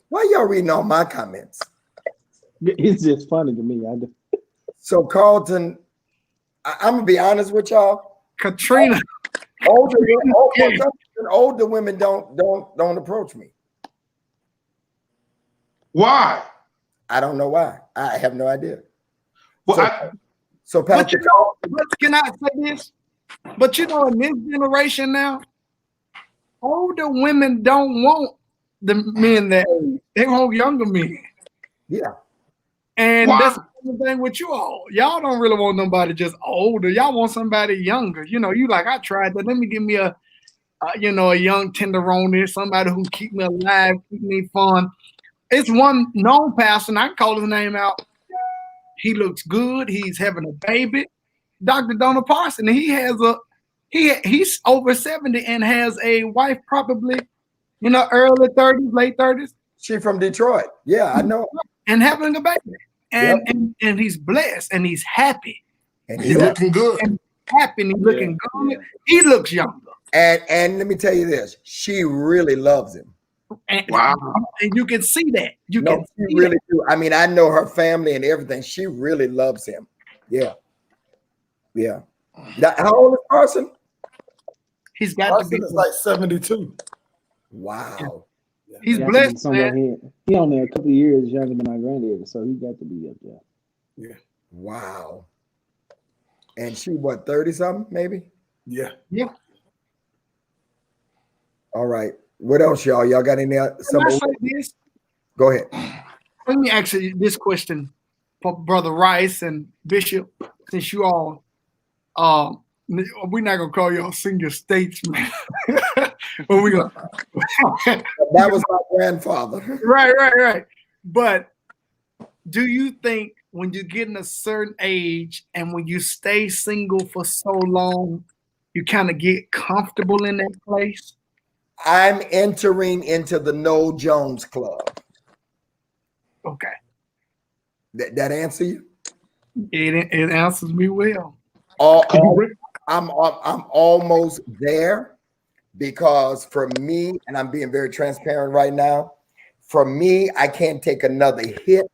Why y'all reading all my comments? It's just funny to me. So Carlton, I'm gonna be honest with y'all. Katrina. Older women don't approach me. Why? I don't know why. I have no idea. Well, So But Pastor, you know, can I say this? But you know, in this generation now, older women don't want the men that age. They want younger men. yeah. And Why? that's the thing with you all. Y'all don't really want nobody just older. Y'all want somebody younger. You know, you like, I tried that. Let me give me a young tenderoni, somebody who keep me alive, keep me fun. It's one known pastor, and I can call his name out. He looks good. He's having a baby. Dr. Donald Parson. He has He's over 70 and has a wife probably, early 30s, late 30s, She from Detroit. Yeah, I know. and having a baby. And he's blessed and he's happy. And He looking good. And happy and he's looking good. yeah. He looks younger. and let me tell you this, she really loves him. And, Wow. and you can see that. You No, can she see really do. I mean, I know her family and everything. She really loves him. Yeah. Yeah. Now, how old is Carson? he's got to be. Carson is like 72. Wow. He's Got to be blessed, somewhere man. He on there a couple of years younger than my granddaddy, so he got to be up there. Wow. And she what, 30 something maybe? Yeah. Yeah. All right. What else, y'all? Y'all got any Can some? I say this? Go ahead. Let me ask you this question for Brother Rice and Bishop, since you all, we're not gonna call y'all senior statesmen, but we're gonna. That was my grandfather. Right. But do you think when you get in a certain age and when you stay single for so long, you kind of get comfortable in that place? I'm entering into the Noel Jones Club. Okay. That answer you? It answers me well. I'm almost there, because for me, and I'm being very transparent right now, for me, I can't take another hit,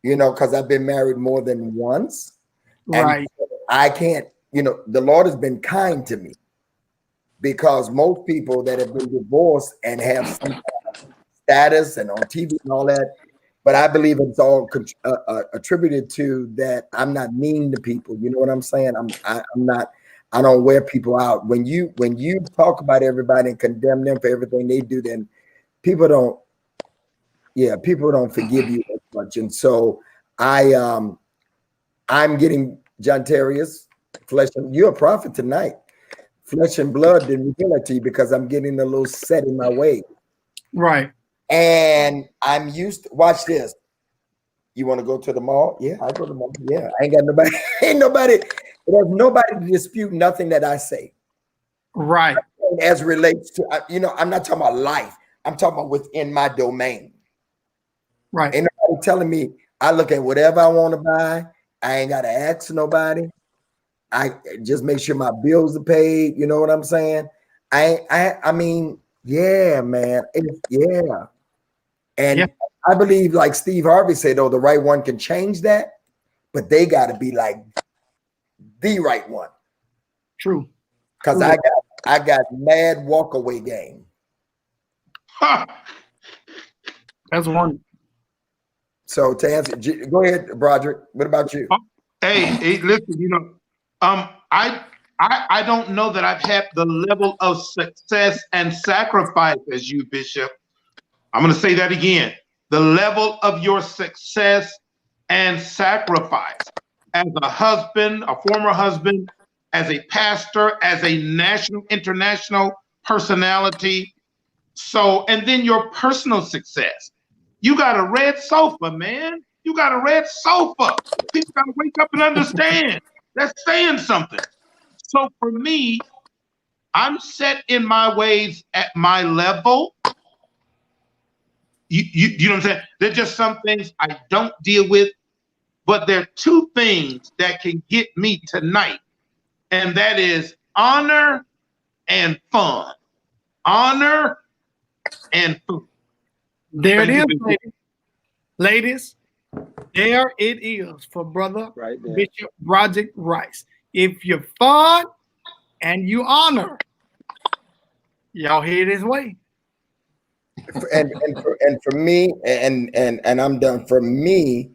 because I've been married more than once. And Right. I can't, the Lord has been kind to me, because most people that have been divorced and have some status and on TV and all that, but I believe it's all attributed to that I'm not mean to people. You know what I'm saying? I'm not. I don't wear people out. When you talk about everybody and condemn them for everything they do, then people don't forgive you as much. And so I'm getting John Terrius, flesh and you're a prophet tonight. Flesh and blood didn't reveal it to you, because I'm getting a little set in my way. Right. And I'm used to, watch this. You want to go to the mall? Yeah, I go to the mall. Yeah, I ain't got nobody. There's nobody to dispute nothing that I say. Right. As relates to, I'm not talking about life. I'm talking about within my domain. Right. Ain't nobody telling me. I look at whatever I want to buy. I ain't got to ask nobody. I just make sure my bills are paid. You know what I'm saying? I mean, yeah, man. Yeah. And Yeah. I believe, like Steve Harvey said, the right one can change that, but they got to be like the right one. True. Because I got mad walkaway game. That's one. So to answer, go ahead, Broderick. What about you? Hey, listen, I don't know that I've had the level of success and sacrifice as you, Bishop. I'm going to say that again. The level of your success and sacrifice as a husband, a former husband, as a pastor, as a national, international personality. So, and then your personal success. You got a red sofa, man. You got a red sofa. People got to wake up and understand. That's saying something. So for me, I'm set in my ways at my level. You know what I'm saying? There's just some things I don't deal with, but there are two things that can get me tonight, and that is honor and fun. Honor and food. There it Thank is, you, ladies. Ladies, there it is for Brother Right there. Bishop Broderick Rice. If you're fun and you honor, y'all hear this way. And for me, and I'm done. For me,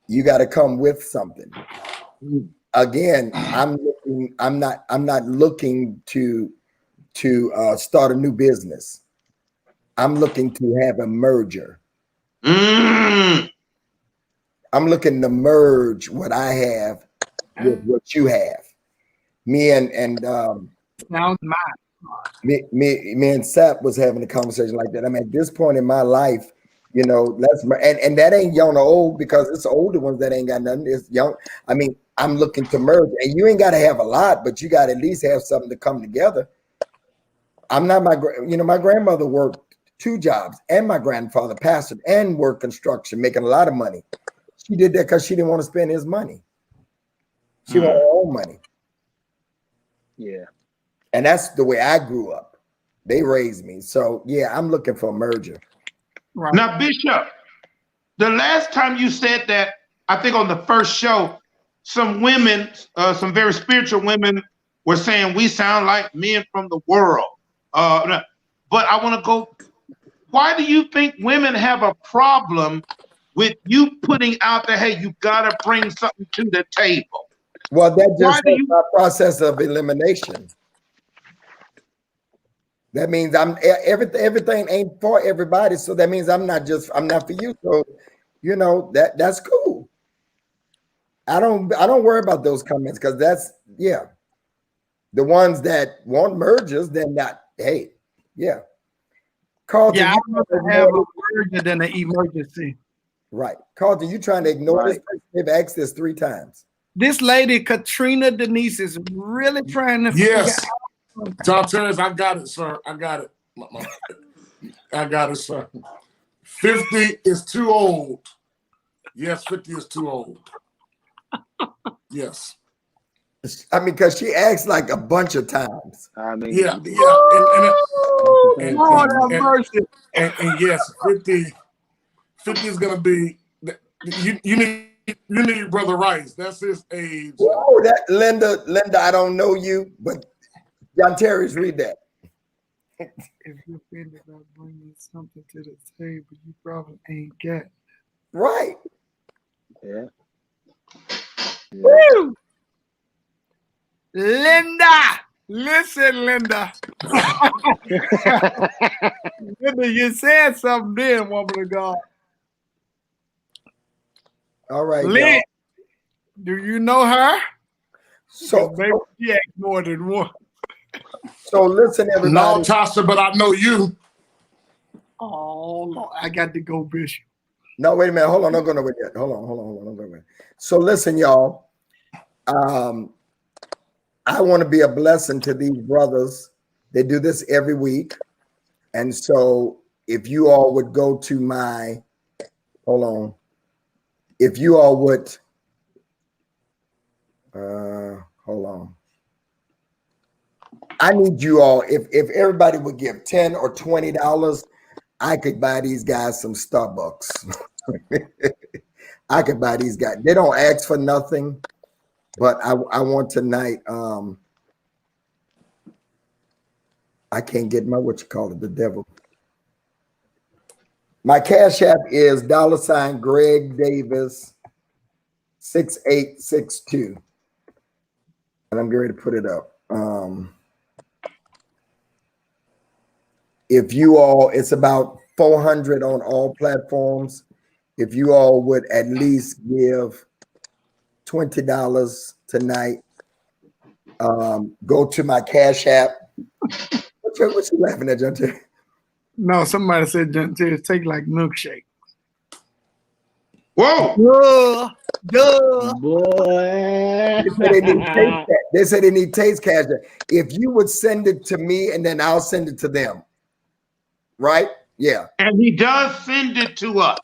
you got to come with something. Again, I'm not looking to start a new business. I'm looking to have a merger. I'm looking to merge what I have with what you have. Me and Now it's mine. me and Sap was having a conversation like that. I'm at this point in my life, You know, and that ain't young or old, because it's the older ones that ain't got nothing. It's young. I mean, I'm looking to merge, and you ain't got to have a lot, but you got to at least have something to come together. I'm not my grandmother worked 2 jobs, and my grandfather pastored and worked construction, making a lot of money. She did that because she didn't want to spend his money. She wanted her own money. Yeah. And that's the way I grew up. They raised me. So yeah, I'm looking for a merger. Right. Now, Bishop, the last time you said that, I think on the first show, some women, some very spiritual women, were saying we sound like men from the world. But I want to go. Why do you think women have a problem with you putting out there, hey, you got to bring something to the table? Well, that just Why do is my process of elimination. That means everything ain't for everybody. So that means I'm not for you. So, you know, that's cool. I don't worry about those comments, because that's, yeah. The ones that want mergers, then that, hey, yeah. Carlton, Yeah, I'd rather have a merger than an emergency. right. Carlton, you trying to ignore this person? They've asked this 3 times. This lady, Katrina Denise, is really trying to figure Yes. out. John Terrence, I got it, sir. I got it. I got it, sir. 50 is too old. Yes, 50 is too old. Yes. I mean, because she asked like a bunch of times. I mean, Yeah. Lord have mercy. And yes, 50 is gonna be. You need Brother Rice. That's his age. Oh, that Linda, I don't know you, but John Terry's read that. If you're offended about bringing something to the table, you probably ain't got. Right. yeah. Woo! Linda, listen, Linda. Linda, you said something then, woman of God. All right. Lynn, do you know her? So Maybe she asked more than one. So listen, everybody. No, Tasha, but I know you. Oh, Lord, I got to go, Bishop. No, wait a minute. Hold on. Don't go nowhere yet. Hold on. Don't go nowhere. So listen, y'all. I want to be a blessing to these brothers. They do this every week. And so if you all would go to my, hold on. If you all would, hold on. I need you all, if everybody would give $10 or $20, I could buy these guys some Starbucks. I could buy these guys. They don't ask for nothing, but I want tonight. I can't get my, the devil. My Cash App is $ Greg Davis 6862. And I'm going to put it up. If you all, it's about 400 on all platforms. If you all would at least give $20 tonight, go to my Cash App. What you laughing at, John Terry? No, somebody said John Terry take like milkshake. Whoa! Duh. Boy. They said they need taste Cash App. If you would send it to me, and then I'll send it to them. Right? Yeah. And he does send it to us.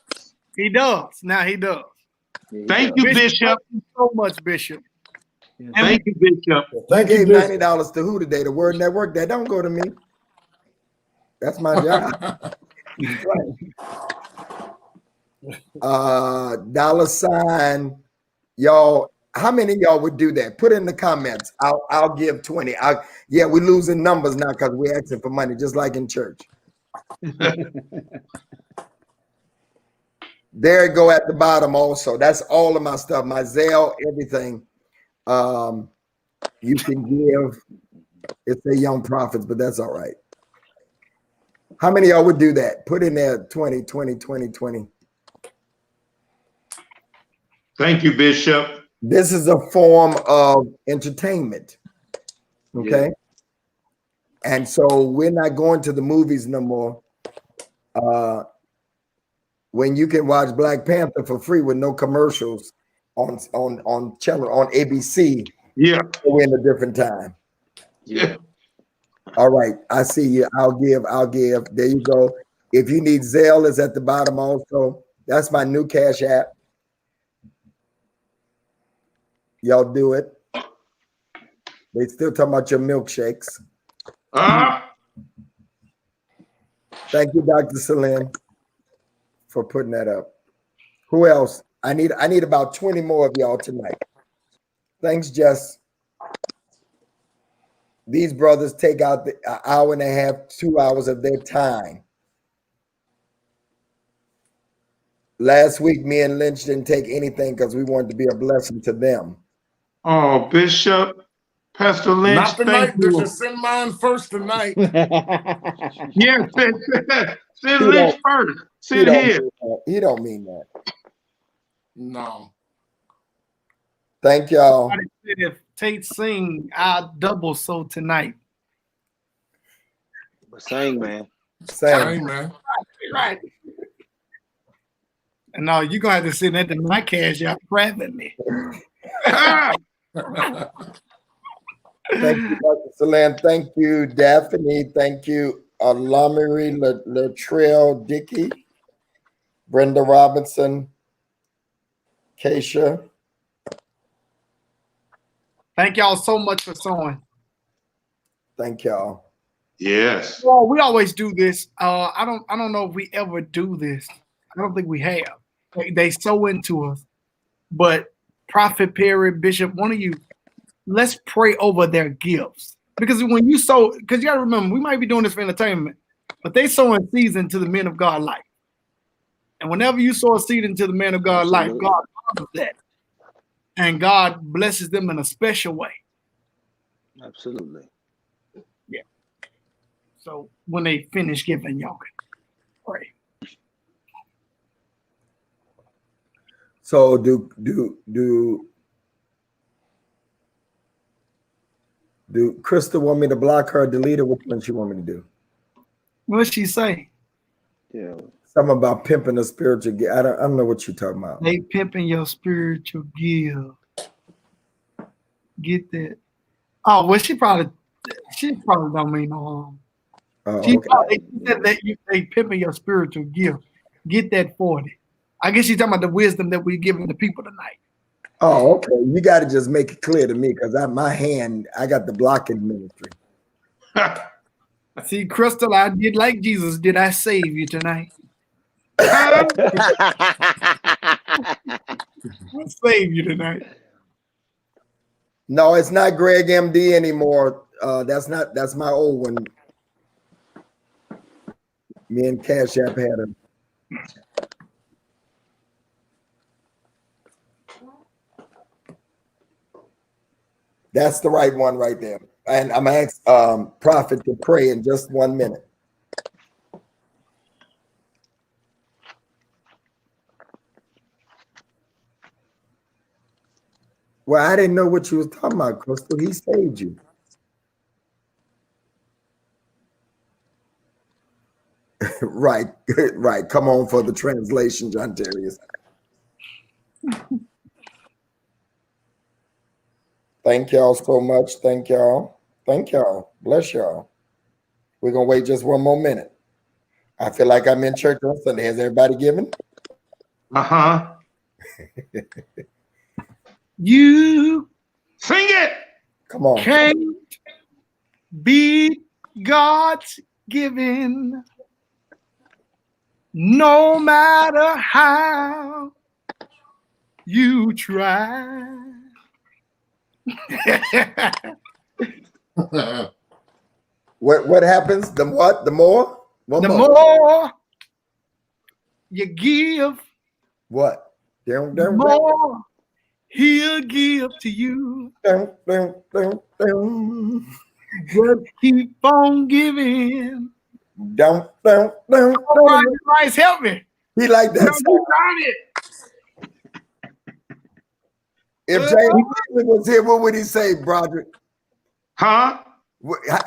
He does. Now he does. Thank you, Bishop. Thank you so much, Bishop. Thank you, Bishop. Thank you. $90 to who today? The Word Network. That don't go to me. That's my job. $, y'all. How many of y'all would do that? Put in the comments. I'll give 20. Yeah, we're losing numbers now because we're asking for money, just like in church. There it go at the bottom also. That's all of my stuff, my Zelle, everything. You can give. It's a Young Prophets, but that's all right. How many of y'all would do that? Put in there 20, 20, 20, 20. Thank you, Bishop. This is a form of entertainment. Okay. Yeah. And so we're not going to the movies no more. when you can watch Black Panther for free with no commercials on channel on ABC. Yeah. We're in a different time. Yeah. All right, I see you. I'll give. There you go. If you need Zelle, is at the bottom also. That's my new Cash App. Y'all do it. They still talking about your milkshakes. Thank you, Dr. Salim, for putting that up. Who else? I need about 20 more of y'all tonight. Thanks, Jess. These brothers take out the hour and a half, 2 hours of their time. Last week, me and Lynch didn't take anything because we wanted to be a blessing to them. Oh, Bishop, Pastor Lynch, Not tonight, thank you. Bishop. Send mine first tonight. Yes, send Lynch first. Send him. He don't mean that. No. Thank y'all. If Tate sing, I'll double so tonight. Sing, man. Same. man. Right. And now you're gonna have to send that to my Cash App privately. Thank you, Dr. Salam. Thank you, Daphne. Thank you, Lamary Latrell Dickey, Brenda Robinson, Keisha. Thank y'all so much for sewing. Thank y'all. Yes. Well, we always do this. I don't know if we ever do this. I don't think we have. They sew into us. But Prophet Perry, Bishop, one of you, let's pray over their gifts. Because when you sow, because you gotta remember, we might be doing this for entertainment, but they sow in seeds into the men of God life. And whenever you sow a seed into the man of God life, God honors that. And God blesses them in a special way. Absolutely. Yeah. So when they finish giving, y'all can pray. So do Krista want me to block her, delete her? Which one she want me to do? What'd she say? Yeah. Something about pimping a spiritual gift. I don't know what you're talking about. They pimping your spiritual gift. Get that. Oh, well, she probably don't mean no harm. Oh, She okay. probably said that they pimping your spiritual gift. Get that 40. I guess she's talking about the wisdom that we're giving the people tonight. Oh, okay. You got to just make it clear to me because I got the blocking ministry. See, Crystal, I did like Jesus. Did I save you tonight? Yeah. I saved you tonight. No, it's not Greg MD anymore. That's my old one. Me and Cash App had him. That's the right one right there. And I'm going to ask Prophet to pray in just 1 minute. Well, I didn't know what you was talking about, Crystal. He saved you. Right, right. Come on for the translation, John Darius. Thank y'all so much. Thank y'all. Thank y'all. Bless y'all. We're going to wait just 1 more minute. I feel like I'm in church on Sunday. Has everybody given? Uh-huh. You Sing it. Come on. can't beat God's giving, no matter how you try. What happens? The what? The more? One The more. more you give, What? the more he'll give to you. Just keep on giving. All right, Christ, help me. He like that song. If James Cleveland was here, what would he say, Broderick? Huh?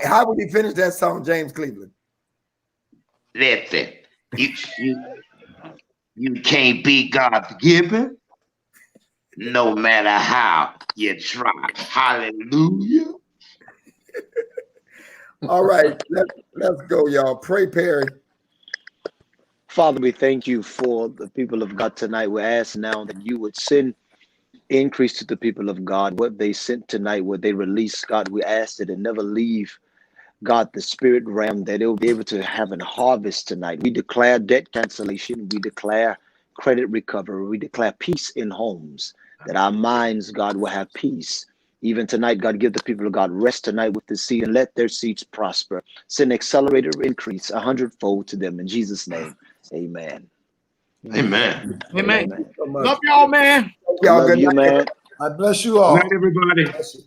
How would he finish that song, James Cleveland? Listen. You can't beat God's giving, no matter how you try. Hallelujah. All right, let's go, y'all. Pray, Perry. Father, we thank you for the people of God tonight. We ask now that you would send increase to the people of God. What they sent tonight, what they released, God, we ask that it never leave, God, the spirit realm, that it will be able to have a harvest tonight. We declare debt cancellation. We declare credit recovery. We declare peace in homes, that our minds, God, will have peace. Even tonight, God, give the people of God rest tonight with the seed and let their seeds prosper. Send accelerated increase 100-fold to them in Jesus' name. Amen. Amen. Amen. Amen. So much. Love y'all, man. Y'all, Love good you, night. man. I bless you Good all. night, everybody. Bless you.